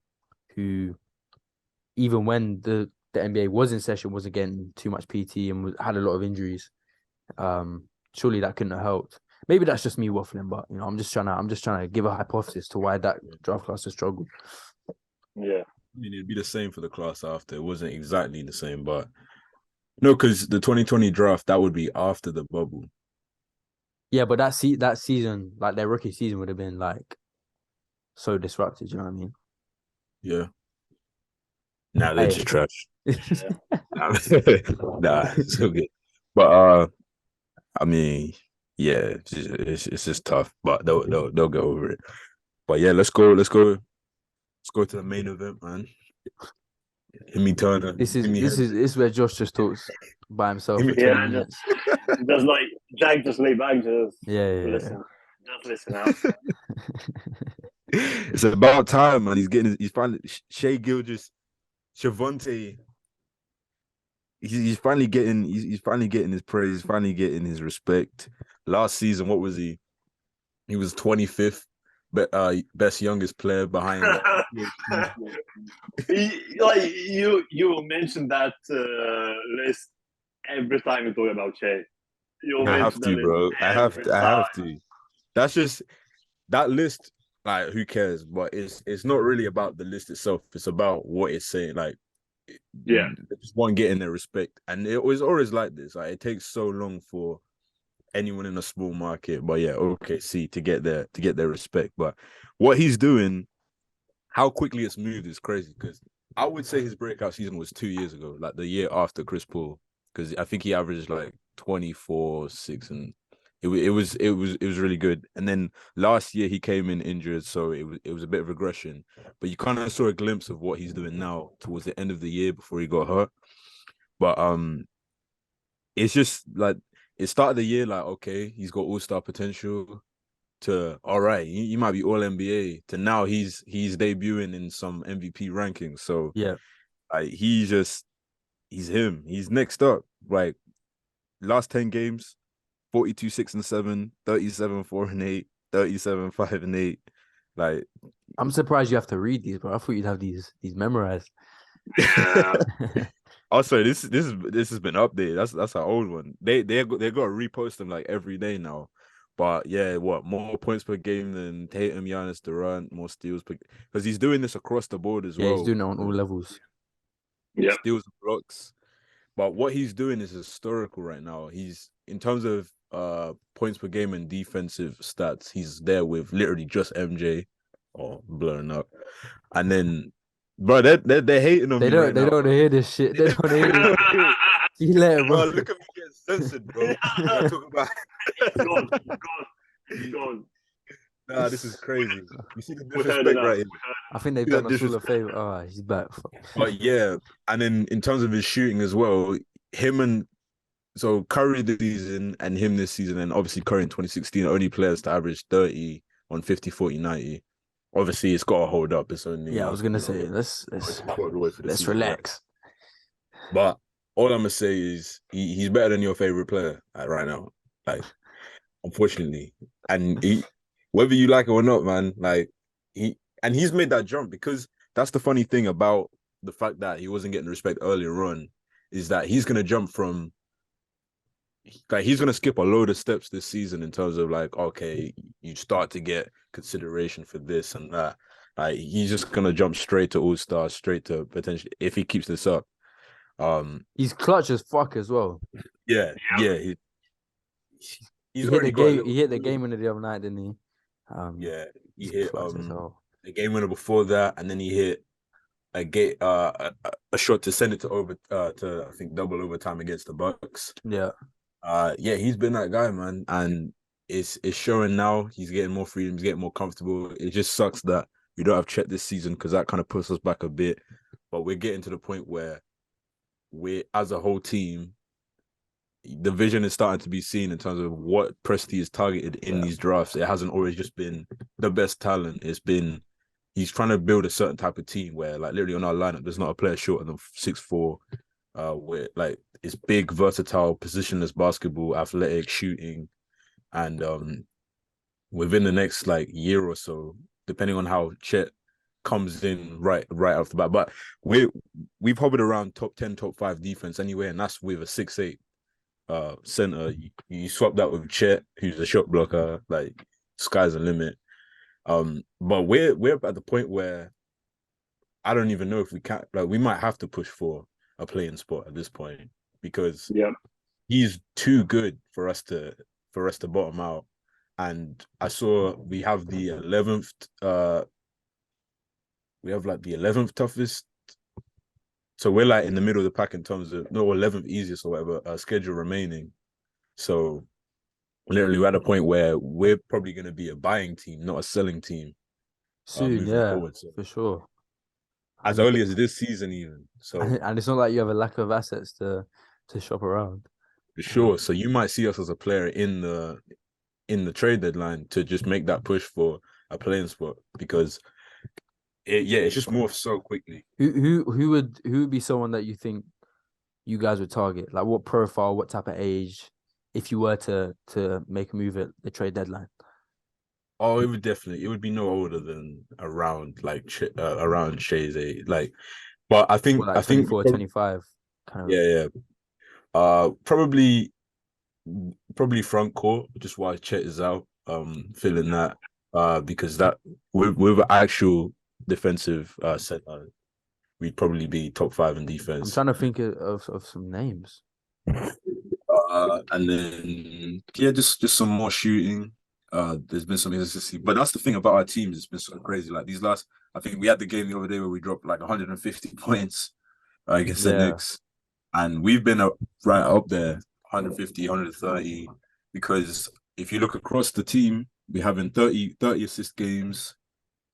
who even when the NBA was in session, wasn't getting too much PT and had a lot of injuries. Surely that couldn't have helped. Maybe that's just me waffling, but I'm just trying to give a hypothesis to why that draft class has struggled.
Yeah,
I mean, it'd be the same for the class after. It wasn't exactly the same, but no, because the 2020 draft that would be after the bubble.
Yeah, but that season, like their rookie season, would have been like so disrupted. You know what I mean?
Yeah. Nah, they're just trash. Nah, it's so good. But I mean, yeah, it's just tough, but they'll get over it. But yeah, let's go to the main event, man. Himmy Turner.
This is where Josh just talks by himself for 20 minutes.
Just like Jack, just lay back, just
listen.
Just listen out.
It's about time, man. He's finally Shai Gilgeous, Shavonte. He's finally getting his praise. He's finally getting his respect. Last season, what was he? He was 25th, best youngest player behind.
You will mention that list every time you talk about Shai.
I have to, bro. I have to. That's just that list. Like, who cares? But it's not really about the list itself. It's about what it's saying. Like, just one getting their respect, and it was always like this. Like, it takes so long for anyone in a small market, but OKC to get their respect. But what he's doing, how quickly it's moved is crazy. Because I would say his breakout season was 2 years ago, like the year after Chris Paul, because I think he averaged like 24, 6, and it was really good. And then last year he came in injured, so it was a bit of regression. But you kind of saw a glimpse of what he's doing now towards the end of the year before he got hurt. But it's just like it started the year like, okay, he's got all-star potential, to all right, he might be all NBA, to now he's debuting in some MVP rankings. So like he's him. He's next up. Like last 10 games, 42, 6 and 7, 37, 4 and 8, 37, 5 and 8. Like,
I'm surprised you have to read these, bro. I thought you'd have these memorized.
Also, this has been updated. That's an old one. They got to repost them like every day now. But yeah, what more points per game than Tatum, Giannis, Durant, more steals per because he's doing this across the board as
Yeah, he's
well.
doing it on all levels.
Yeah.
Steals and blocks. But what he's doing is historical right now. He's in terms of points per game and defensive stats, he's there with literally just MJ or blowing up. And then bro, they're hating on
They
me
don't
right now.
want to hear this shit. They don't want to hear this. You let it, bro.
Bro, look at me getting censored, bro. I talk about
He's gone.
Nah, this is crazy. You see the
We heard it
disrespect
now.
right here.
I think they've
See
done
that
us all a
disrespect.
favor. Oh, he's back.
But yeah, and then in terms of his shooting as well, him and so Curry this season and him this season, and obviously Curry in 2016 are only players to average 30 on 50, 40, 90. Obviously, it's got to hold up. It's only
Yeah, I was gonna
you know,
say let's
it's a quarter away for the
let's
season, right?
relax.
But all I'm gonna say is he's better than your favorite player right now. Like, unfortunately, and whether you like it or not, man, like he's made that jump because that's the funny thing about the fact that he wasn't getting respect earlier on is that he's gonna jump from like he's gonna skip a load of steps this season in terms of like, okay, you start to get consideration for this and that. Like he's just gonna jump straight to all-star, straight to potentially if he keeps this up.
He's clutch as fuck as well.
Yeah, he's
He hit
already
the
got a
game.
little,
He hit the game winner the other night, didn't he?
yeah, he
He's
hit
clutch as hell.
the game winner before that, and then he hit a shot to send it to I think double overtime against the Bucks.
Yeah.
Yeah, he's been that guy, man, and it's showing now. He's getting more freedom, he's getting more comfortable. It just sucks that we don't have Chet this season because that kind of puts us back a bit. But we're getting to the point where we're as a whole team, the vision is starting to be seen in terms of what Presti is targeted in these drafts. It hasn't always just been the best talent. It's been he's trying to build a certain type of team where, like, literally on our lineup, there's not a player shorter than 6'4", where like it's big, versatile, positionless basketball, athletic shooting, and within the next like year or so, depending on how Chet comes in right off the bat, but we've hovered around top 10, top 5 defense anyway, and that's with a 6'8" center. You swap that with Chet, who's a shot blocker. Like sky's the limit. But we're at the point where I don't even know if we can. Like we might have to push for a playing spot at this point because he's too good for us to bottom out. And I saw we have the 11th. We have like the 11th toughest. So we're like in the middle of the pack in terms of 11th easiest or whatever schedule remaining. So literally we're at a point where we're probably going to be a buying team, not a selling team.
Soon,
Moving
yeah,
forward, so
for sure.
as early as this season, even so,
and it's not like you have a lack of assets to shop around.
for sure. So you might see us as a player in the trade deadline to just make that push for a playing spot because it's just morphed so quickly.
Who would be someone that you think you guys would target? Like what profile, what type of age, if you were to make a move at the trade deadline?
Oh, it would be no older than around around Shai's age. Like, but I think
Or like 24, 25 kind of.
Yeah. Probably front court, just while Chet is out. Feeling that. Because that with actual defensive center, we'd probably be top 5 in defense.
I'm trying to think of some names.
And then just some more shooting. There's been some inconsistency, but that's the thing about our teams. It's been so crazy. Like these last, I think we had the game the other day where we dropped like 150 points against the Knicks, and we've been right up there, 150, 130. Because if you look across the team, we're having 30 assist games,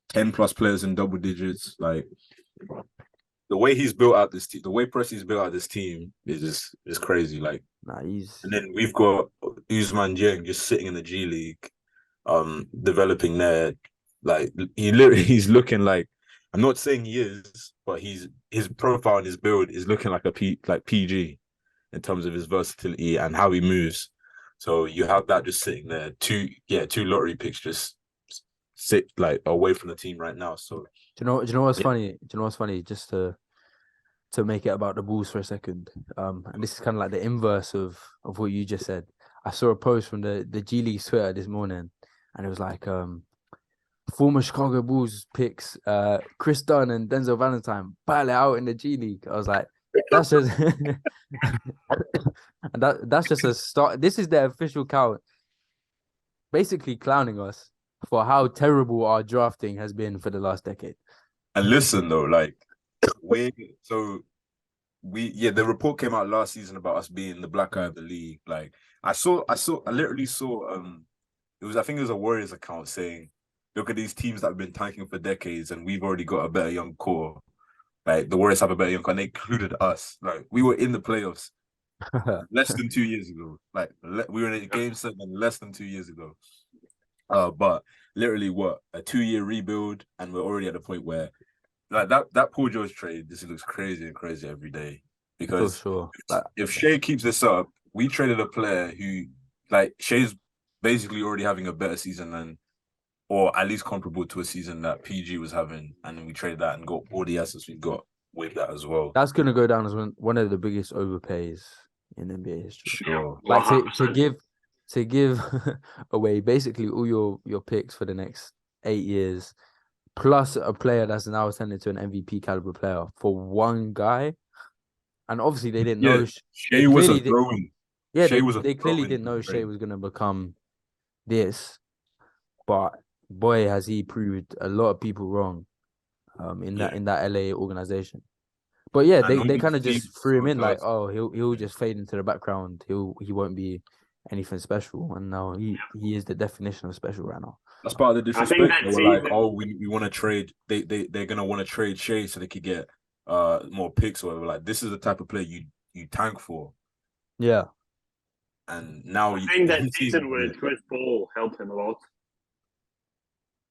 10 plus players in double digits. Like the way he's built out this team, the way Presti's built out this team is crazy. Like, and then we've got Usman Jeng just sitting in the G League, developing there. Like he's looking like, I'm not saying he is, but his profile and his build is looking like PG in terms of his versatility and how he moves. So you have that just sitting there, two lottery picks just sit like away from the team right now. So
do you know what's funny? Do you know what's funny? Just to make it about the Bulls for a second. And this is kind of like the inverse of what you just said. I saw a post from the G League Twitter this morning, and it was like former Chicago Bulls picks Chris Dunn and Denzel Valentine battle it out in the G League. I was like, that's just that's just a start. This is the official count, basically clowning us for how terrible our drafting has been for the last decade.
And listen though, like the report came out last season about us being the black eye of the league. Like I literally saw I think it was a Warriors account saying, look at these teams that have been tanking for decades and we've already got a better young core. Like the Warriors have a better young core, and they included us. Like we were in the playoffs less than 2 years ago. Like we were in a game 7 less than 2 years ago. But literally a 2-year rebuild, and we're already at the point where like that Paul George trade, this looks crazy and crazy every day. Because
for sure.
If Shai keeps this up, we traded a player who like Shai's basically already having a better season than, or at least comparable to a season that PG was having, and then we traded that and got all the assets we got with that as well.
That's gonna go down as one of the biggest overpays in NBA history.
Sure.
Like to give away basically all your picks for the next 8 years, plus a player that's now turned into an MVP caliber player for one guy. And obviously they didn't know.
Shai was a throwing.
Yeah, they clearly didn't know Shai was gonna become this, but boy, has he proved a lot of people wrong. In that LA organization. But yeah, they kind of just threw him in like, oh, he'll just fade into the background. He won't be anything special, and now he is the definition of special right now.
That's part of the disrespect. They were like, oh, we want to trade. They're gonna want to trade Shai so they could get more picks or whatever. Like this is the type of player you tank for.
Yeah.
And now
I think that season with Chris Paul helped him a lot.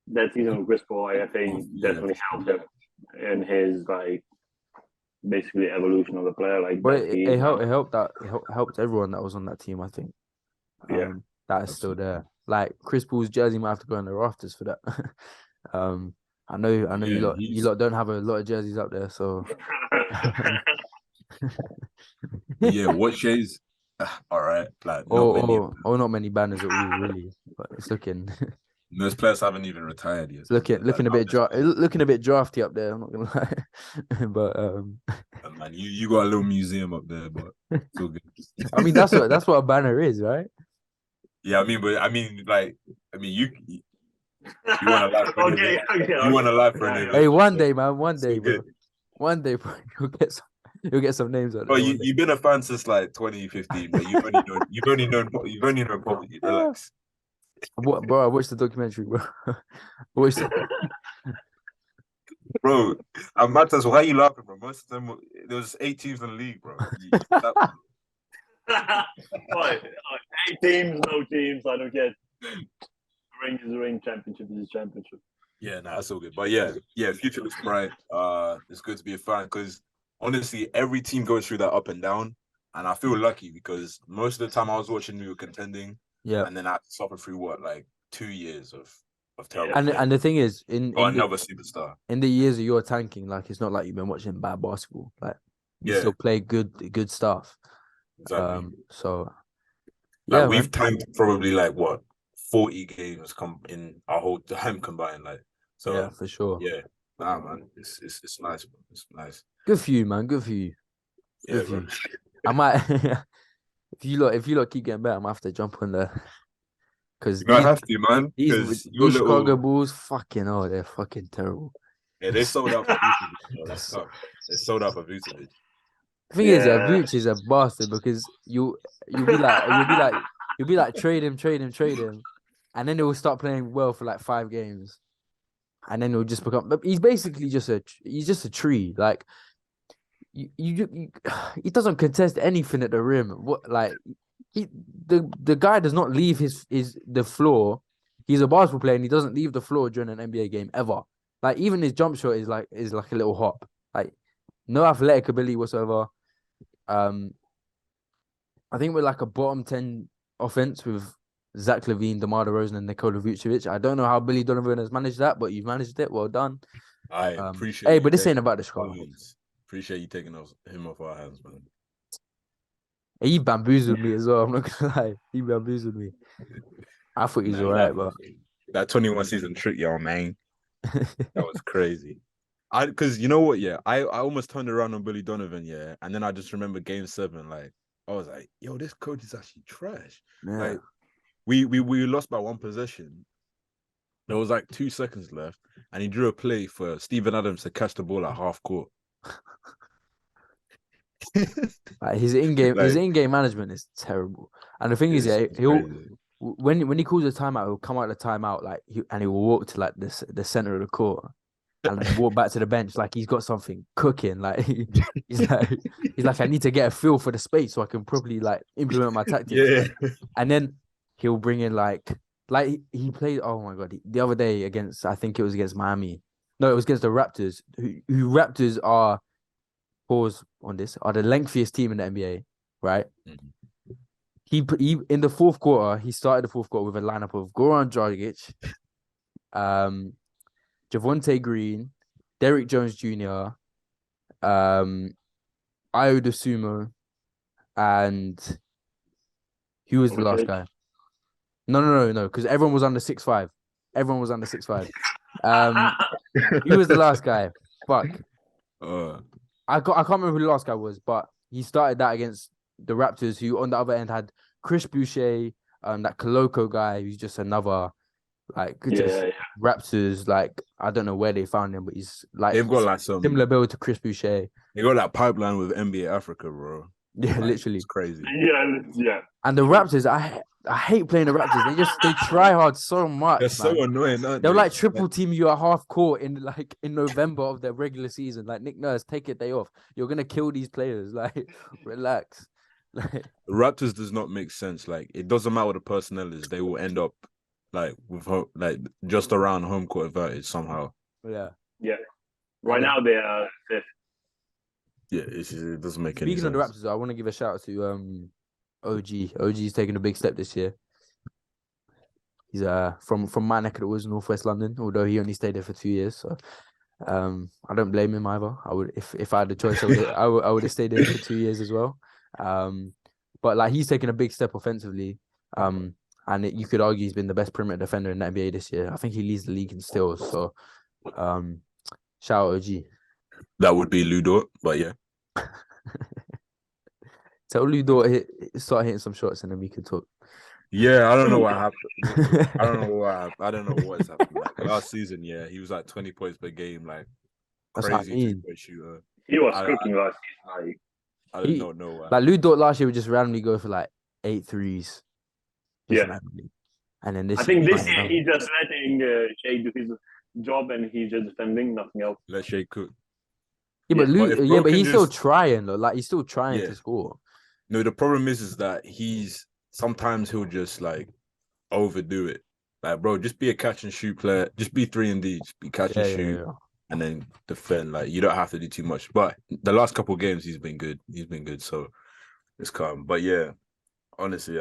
That season with Chris Paul, I think, definitely helped him in his like basically evolution of the player. Like,
but it helped everyone that was on that team. I think. That is still there. Like Chris Paul's jersey might have to go in the rafters for that. I know you lot don't have a lot of jerseys up there, so.
Yeah, what Shai's all right. Like
or not many banners at all, really. But it's looking.
Most players haven't even retired yet.
Looking a bit drafty up there. I'm not gonna lie, but
man, you got a little museum up there, but it's all good.
I mean, that's what a banner is, right?
Yeah, you want a life for you want a life for a
Hey, one day, man, one day, bro, you'll get some names on.
Well, you've been a fan since like 2015, but you've only known property. Relax.
Bro, I watched the documentary, bro.
Bro, I'm mad as well. Why are you laughing, bro? Most of them, there was 8 teams in the league, bro.
8 teams, no teams. I don't get. Ring is a ring, championship is a championship.
Yeah, that's all good. But yeah, future looks bright. It's good to be a fan because honestly, every team goes through that up and down, and I feel lucky because most of the time I was watching, we were contending. Yeah, and then I suffered through 2 years of terrible.
And the thing is,
another superstar
in the years of your tanking, like it's not like you've been watching bad basketball. Like you still play good stuff.
Exactly.
So
we've tanked probably 40 games come in our whole time combined. So
yeah, for sure.
Yeah, nah, man, it's nice. Man. It's nice.
Good for you, man. Good for you. Good for you. I might. If you lot keep getting better, I might have to jump on there. Because
you have to, man.
These Chicago Bulls, they're fucking terrible.
Yeah, they sold out for Vucevic. That's tough. They sold out for Vucevic.
The thing is, Vuce is a bastard because you'll be like trade him, and then he'll start playing well for 5 games, and then he'll just become. But he's basically just a tree. Like he doesn't contest anything at the rim. The guy does not leave the floor. He's a basketball player and he doesn't leave the floor during an NBA game ever. Like even his jump shot is like a little hop. Like no athletic ability whatsoever. I think we're like a bottom 10 offense with Zach LaVine, DeMar DeRozan, and Nikola Vucevic. I don't know how Billy Donovan has managed that, but you've managed it. Well done.
I appreciate.
Hey, but this ain't about the Chicago.
Appreciate you taking him off our hands, man.
He bamboozled me as well. I'm not gonna lie. He bamboozled me. I thought he was
Nah,
alright, but
that 21 season trick, yo, man. That was crazy. Because you know what, yeah, I almost turned around on Billy Donovan, yeah, and then I just remember Game 7, like I was like, yo, this coach is actually trash.
yeah.
Like we lost by one possession. There was like 2 seconds left, and he drew a play for Steven Adams to catch the ball at half court.
Like his in-game
Like,
management is terrible. And the thing is, yeah,
it's
he'll
crazy.
when he calls a timeout, he'll come out of the timeout like he will walk to like the center of the court and then walk back to the bench like he's got something cooking. Like he's like I need to get a feel for the space so I can properly like implement my tactics.
Yeah.
And then he'll bring in like he played. Oh my god, the other day against I think it was against Miami. No, it was against the Raptors. Who Raptors are. Pause on this. Are the lengthiest team in the NBA, right?
Mhm.
He in the fourth quarter, he started the fourth quarter with a lineup of Goran Dragic, Javonte Green, Derrick Jones Jr., Ayo Dosunmu, and who was the last guy? No, because everyone was under 6'5". Everyone was under 6'5". Who was the last guy? Fuck. I can't remember who the last guy was, but he started that against the Raptors, who on the other end had Chris Boucher, that Koloko guy, who's just another Raptors. Like I don't know where they found him, but he's like
they've got like some
similar build to Chris Boucher.
They got that pipeline with NBA Africa, bro.
Yeah,
like,
literally.
It's crazy.
Yeah.
And the Raptors, I hate playing the Raptors. They try hard so much.
They're so annoying, aren't
They'll
they?
like triple team you at half court in November of their regular season. Like Nick Nurse, take a day off. You're gonna kill these players. Like, relax.
The Raptors does not make sense. Like, it doesn't matter what the personnel is, they will end up like with just around home court advantage somehow.
Yeah.
Right now they are fifth.
Yeah, it doesn't make any sense.
Speaking of the Raptors, I want to give a shout out to OG. OG's taking a big step this year. He's from my neck of the woods, Northwest London, although he only stayed there for 2 years. So I don't blame him either. I would if I had the choice, I would have stayed there for 2 years as well. But like he's taken a big step offensively. And you could argue he's been the best perimeter defender in the NBA this year. I think he leads the league in steals. So shout out OG.
That would be Ludo, but yeah.
Tell Ludo start hitting some shots and then we can talk.
Yeah, I don't know what happened. I don't know what's happened. Like, last season, yeah, he was like 20 points per game, like
That's
crazy
what I mean.
3-point shooter.
He was cooking last season.
I don't know why.
Like Ludo last year would just randomly go for like 8 threes. Randomly. And then
I think this year he's just letting Shai do his job and he's just defending, nothing else.
Let Shai cook.
Yeah, but he's still trying though. Like he's still trying to score.
No, the problem is that sometimes he'll just like overdo it. Like, bro, just be a catch and shoot player. Just be 3-and-D. Just be catch and shoot, and then defend. Like, you don't have to do too much. But the last couple of games, he's been good. So it's calm. But yeah, honestly,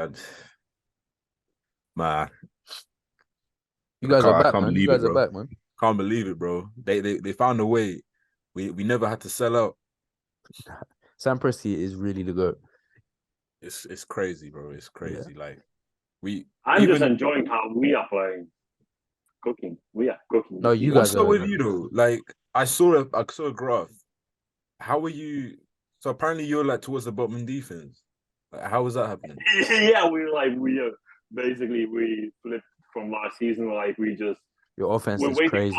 man,
you guys are back, man. You guys are back, man.
Can't believe it, bro. They found a way. We never had to sell out.
Sam Presti is really the GOAT.
It's crazy, bro. It's crazy. Yeah. Like
I'm just enjoying how we are playing. Cooking. We are cooking.
No, you guys
are with you though. Like I saw a graph. How are you? So apparently you're like towards the bottom in defense. Like, how is that happening?
Yeah, we basically we flipped from last season. Like
your offense is crazy.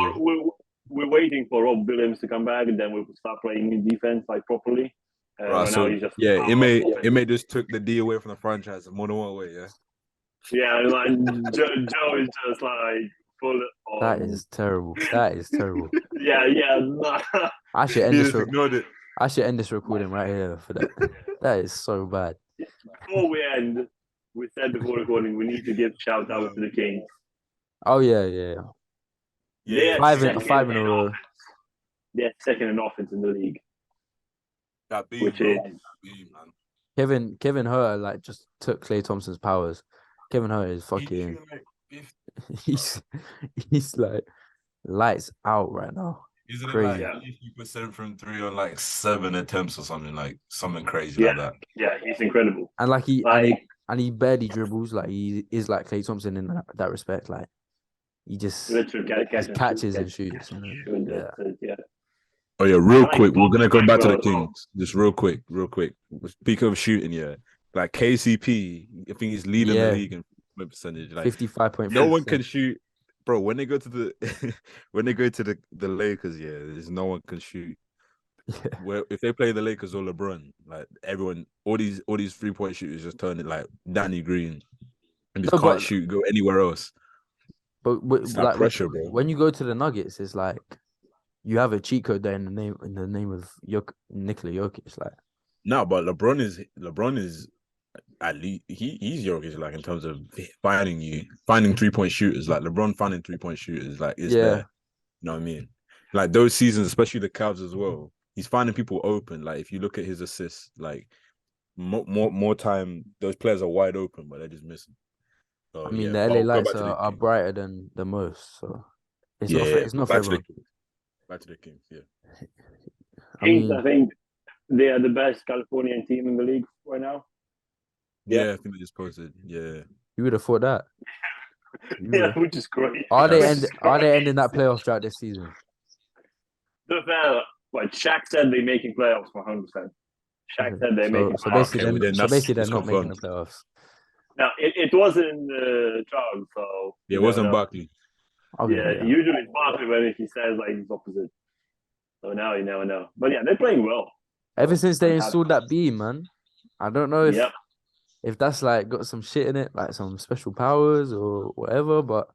We're waiting for Rob Williams to come back, and then we'll start playing in defense like properly.
Right, so it may just took the D away from the franchise in more than one way, yeah.
Yeah, like Joe is just like full of.
That is terrible.
Yeah. Nah.
I should end this recording right here for that. That is so bad.
Before we end, we said before recording we need to give shout out to the Kings.
Oh yeah. Five in a row.
Yeah, second in offense in the league.
That beam,
which is
man.
Kevin Huerter like just took Klay Thompson's powers. Kevin Huerter is fucking. He's like lights out right now.
Isn't it
Crazy.
like 50% from three on like 7 attempts or something crazy
Yeah.
like that?
Yeah, he's incredible.
And like
Like,
he barely dribbles. Like he is like Klay Thompson in that respect. Like he just
literally
catches and shoots. You know?
shoot,
Yeah.
yeah.
Oh yeah,
I
real
like
quick. We're
Bob's
gonna go back to the
background.
Kings. Just real quick. Speak of shooting, yeah. Like KCP, I think he's leading the
Yeah.
league in percentage. Like
55.4%.
no one can shoot, bro. When they go to the when they go to the Lakers, yeah, there's no one can shoot.
Yeah.
Well, if they play the Lakers or LeBron, like everyone, all these 3-point shooters just turn it like Danny Green and just
No,
can't
but
shoot, go anywhere else. It's that
like
pressure, bro.
when you go to the Nuggets, it's like you have a cheat code there in the name of Nikola Jokic. Like
No, but LeBron is at least he's Jokic, like in terms of finding 3-point shooters. Like LeBron finding 3-point shooters, like is
yeah,
there. You know what I mean? Like those seasons, especially the Cavs as well. He's finding people open. Like if you look at his assists, like more time, those players are wide open, but they're just missing. So
I mean
yeah,
the
but
LA
I'll go
Lights
back to the
are
Kings.
brighter than the most, so it's
Yeah,
it's not for
back to the
everyone.
Kings. Back to the Kings. Yeah.
I
Kings,
mean,
I think they are the best Californian team in the league right now.
Yeah, I think they just posted. Yeah.
you would have thought that.
Yeah, which is great.
Are they
Which is great.
ending that playoff drought this season?
To be fair, like Shaq said, they're making playoffs 100%. Shaq said they're making
So
playoffs.
basically,
Okay, well, then
so basically they're
it's
not making the
confirmed.
playoffs.
Now, it wasn't in the drought, so
Yeah, it wasn't Barkley.
Okay,
Yeah, usually it's Barkley when he says like it's opposite. So now you never know. But yeah, they're playing well.
Ever
So
since they
I'm happy.
installed that beam, man, I don't know
Yep.
if that's like got some shit in it, like some special powers or whatever, but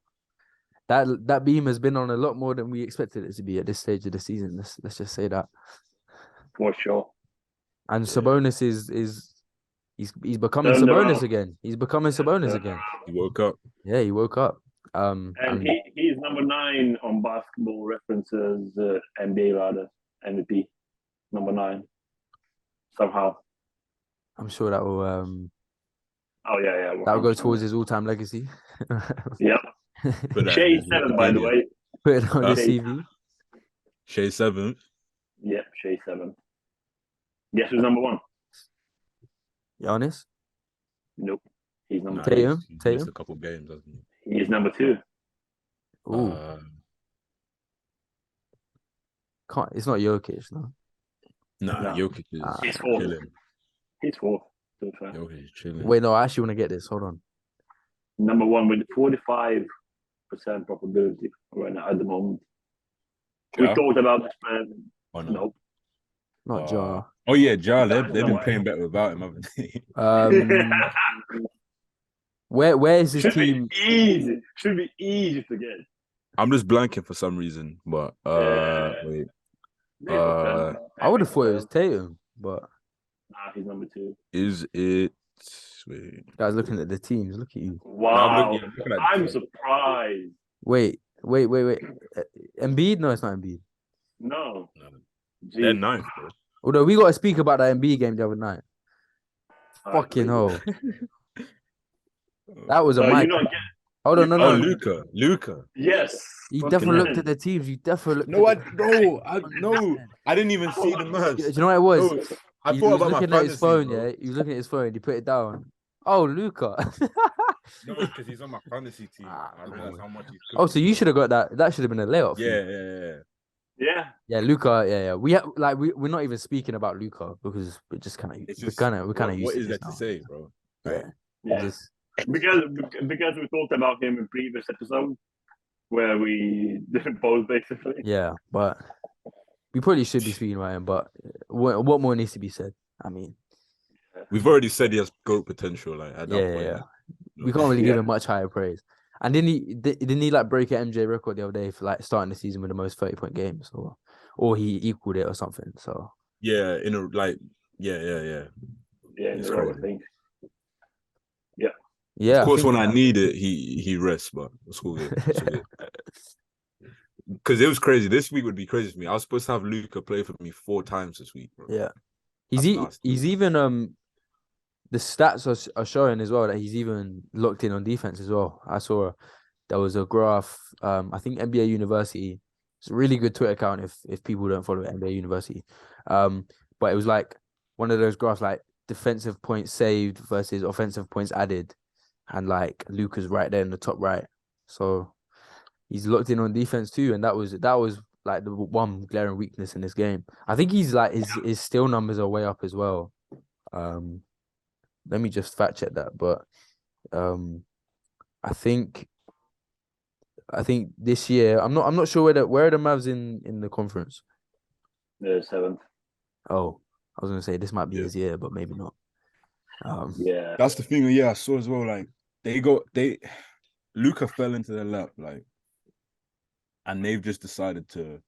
that beam has been on a lot more than we expected it to be at this stage of the season. Let's just say that.
For sure.
And
Yeah.
Sabonis he's becoming
Turned
Sabonis
around.
again. He's becoming Sabonis
Turned
again.
He woke up.
Yeah, he woke up.
And he's number 9 on Basketball References NBA ladder MVP. Number 9. Somehow.
I'm sure that will
Oh yeah.
that will go towards his all-time legacy.
Yep.
Put that
Shai
in his
7, by the
Wikipedia.
way.
Put it on
Huh?
his CV.
Shai 7th.
Yep, Shai 7. Guess who's number 1?
Giannis,
Nope. He's number
Nah,
2.
he's
Tatum.
missed a couple games, hasn't
He is number 2.
he?
Ooh, it's not Jokic, no.
Nah,
No.
Jokic is
He's 4th.
chilling.
He's 4th. To be fair.
Jokic is chilling.
Wait, no, I actually want to get this. Hold on.
Number 1 with 45% probability right now at the moment. We
Ja?
talked about this, but
Oh, no.
nope.
Not Jar.
Oh yeah, Ja. They've
No
been
way.
playing better without him, haven't they?
Where is this
Should
team?
be easy. Should be easy to get.
I'm just blanking for some reason, but wait.
I would have thought it was Tatum, but
Nah, he's number 2.
Is it? Wait.
guys looking at the teams. Look at you.
Wow.
I'm looking at
I'm
the team.
surprised.
Wait. Embiid? No, it's not Embiid.
No.
No.
Jeez.
They're ninth, bro.
Although we got to speak about that Embiid game the other night. Fucking hell. That was a
So
mic.
you not get.
Hold on, no.
Oh, Luca.
Yes.
You
Fucking
definitely looked
hell.
at the teams. You definitely looked
No,
at the
I didn't even see the
Do
merch.
you know what it was?
No, I
He
thought
was
about my
looking at his
fantasy,
phone,
bro.
yeah. He was looking at his phone. He put it down. Oh, Luca.
No, because he's on my fantasy team. I realized how much he's.
Oh, so you should have got that. That should have been a layoff.
Yeah.
Yeah.
Yeah, Luca. Yeah. We're not even speaking about Luca because we're just kind of
It's
we're
just
kind of used
what
to
is
this
that to
now.
say, bro?
Yeah.
Yeah.
Just
Because we talked about him in previous episode where we didn't post basically.
yeah, but we probably should be speaking about him. But what more needs to be said? I mean,
We've already said he has GOAT potential. Like at that point,
yeah. We can't really
Yeah.
give him much higher praise. And didn't he like break an MJ record the other day for like starting the season with the most 30-point games, or he equaled it or something? So
Yeah, in a like, yeah.
Yeah,
It's
the right
crazy.
thing.
yeah.
Of course, when I need it, he rests, but it's all good. Because it was crazy. This week would be crazy for me. I was supposed to have Luca play for me 4 times this week, bro.
Yeah,
That's nasty.
he's even the stats are showing as well that he's even locked in on defense as well. I saw there was a graph. I think NBA University It's a really good Twitter account if people don't follow it, NBA University. But it was like one of those graphs like defensive points saved versus offensive points added, and like Luka's right there in the top right. So he's locked in on defense too, and that was like the one glaring weakness in this game. I think he's like his steal numbers are way up as well. Let me just fact check that, but I think this year I'm not sure where are the Mavs in the conference.
The 7th.
Oh, I was gonna say this might be
Yeah.
his year, but maybe not.
Yeah,
That's the thing. Yeah, I saw as well. Like Luka fell into their lap, like, and they've just decided to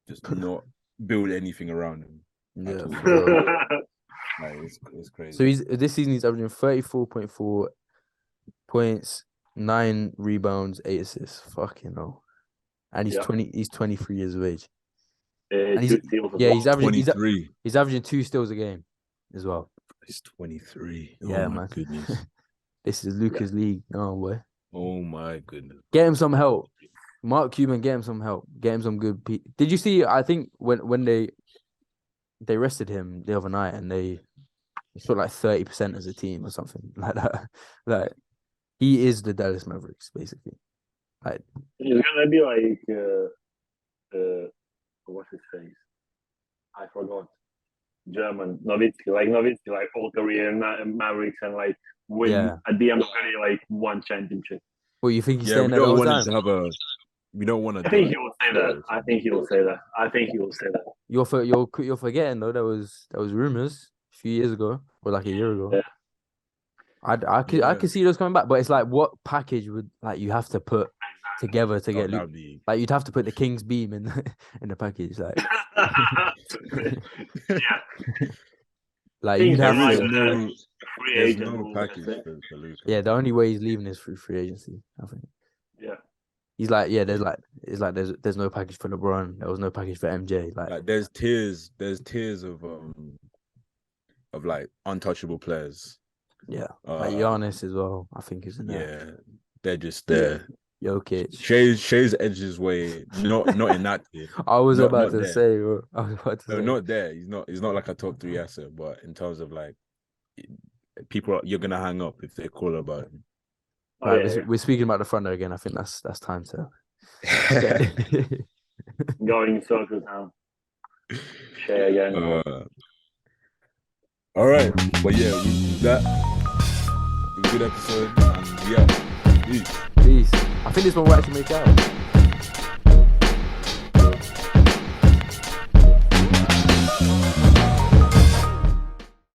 just not build anything around him.
Yeah,
all.
for real.
Like, it's crazy.
So this season he's averaging 34.4 points, 9 rebounds, 8 assists. Fucking hell. And he's 23 years of age. And he's averaging
23.
He's averaging 2 steals a game as well.
He's 23.
Yeah,
oh my
man.
goodness.
This is Luka's league. Oh boy.
Oh my goodness.
Get him some help. Mark Cuban, get him some help. Get him some good Did you see, I think when they rested him the other night and they shot like 30% as a team or something like that. Like, he is the Dallas Mavericks, basically. Like,
he's gonna be like what's his face? I forgot. German Nowitzki, like all career in Mavericks and like win at the end of the day like one championship.
Well, you think he's
Yeah,
staying
we
there the
don't
whole
want
time?
him to have a. We don't want to.
I think he will say that. I think he will say that.
You're forgetting though. There was rumors a few years ago or like a year ago.
Yeah.
I could see those coming back, but it's like what package would like you have to put together to get Luke? Like you'd have to put the King's beam in the package, like.
Yeah.
Like you'd have
no
agent
package for Luka.
Yeah, the only way he's leaving is through free agency, I think.
Yeah.
He's like, there's no package for LeBron. There was no package for MJ.
Like there's tiers of like untouchable players.
Yeah, like Giannis as well. I think is in there.
Yeah, they're just there.
Jokic.
Shai's edged his way. Not in that tier.
I was about
not
to
there.
say. Bro. I was about to
No,
say.
not there. He's not like a top 3 asset. But in terms of like people, you're gonna hang up if they call about him.
Right, we're speaking about the front there again. I think that's time to
going in circles now. Shai again.
All right, but yeah, that was a good episode. Yeah, peace.
I think this one will actually make out.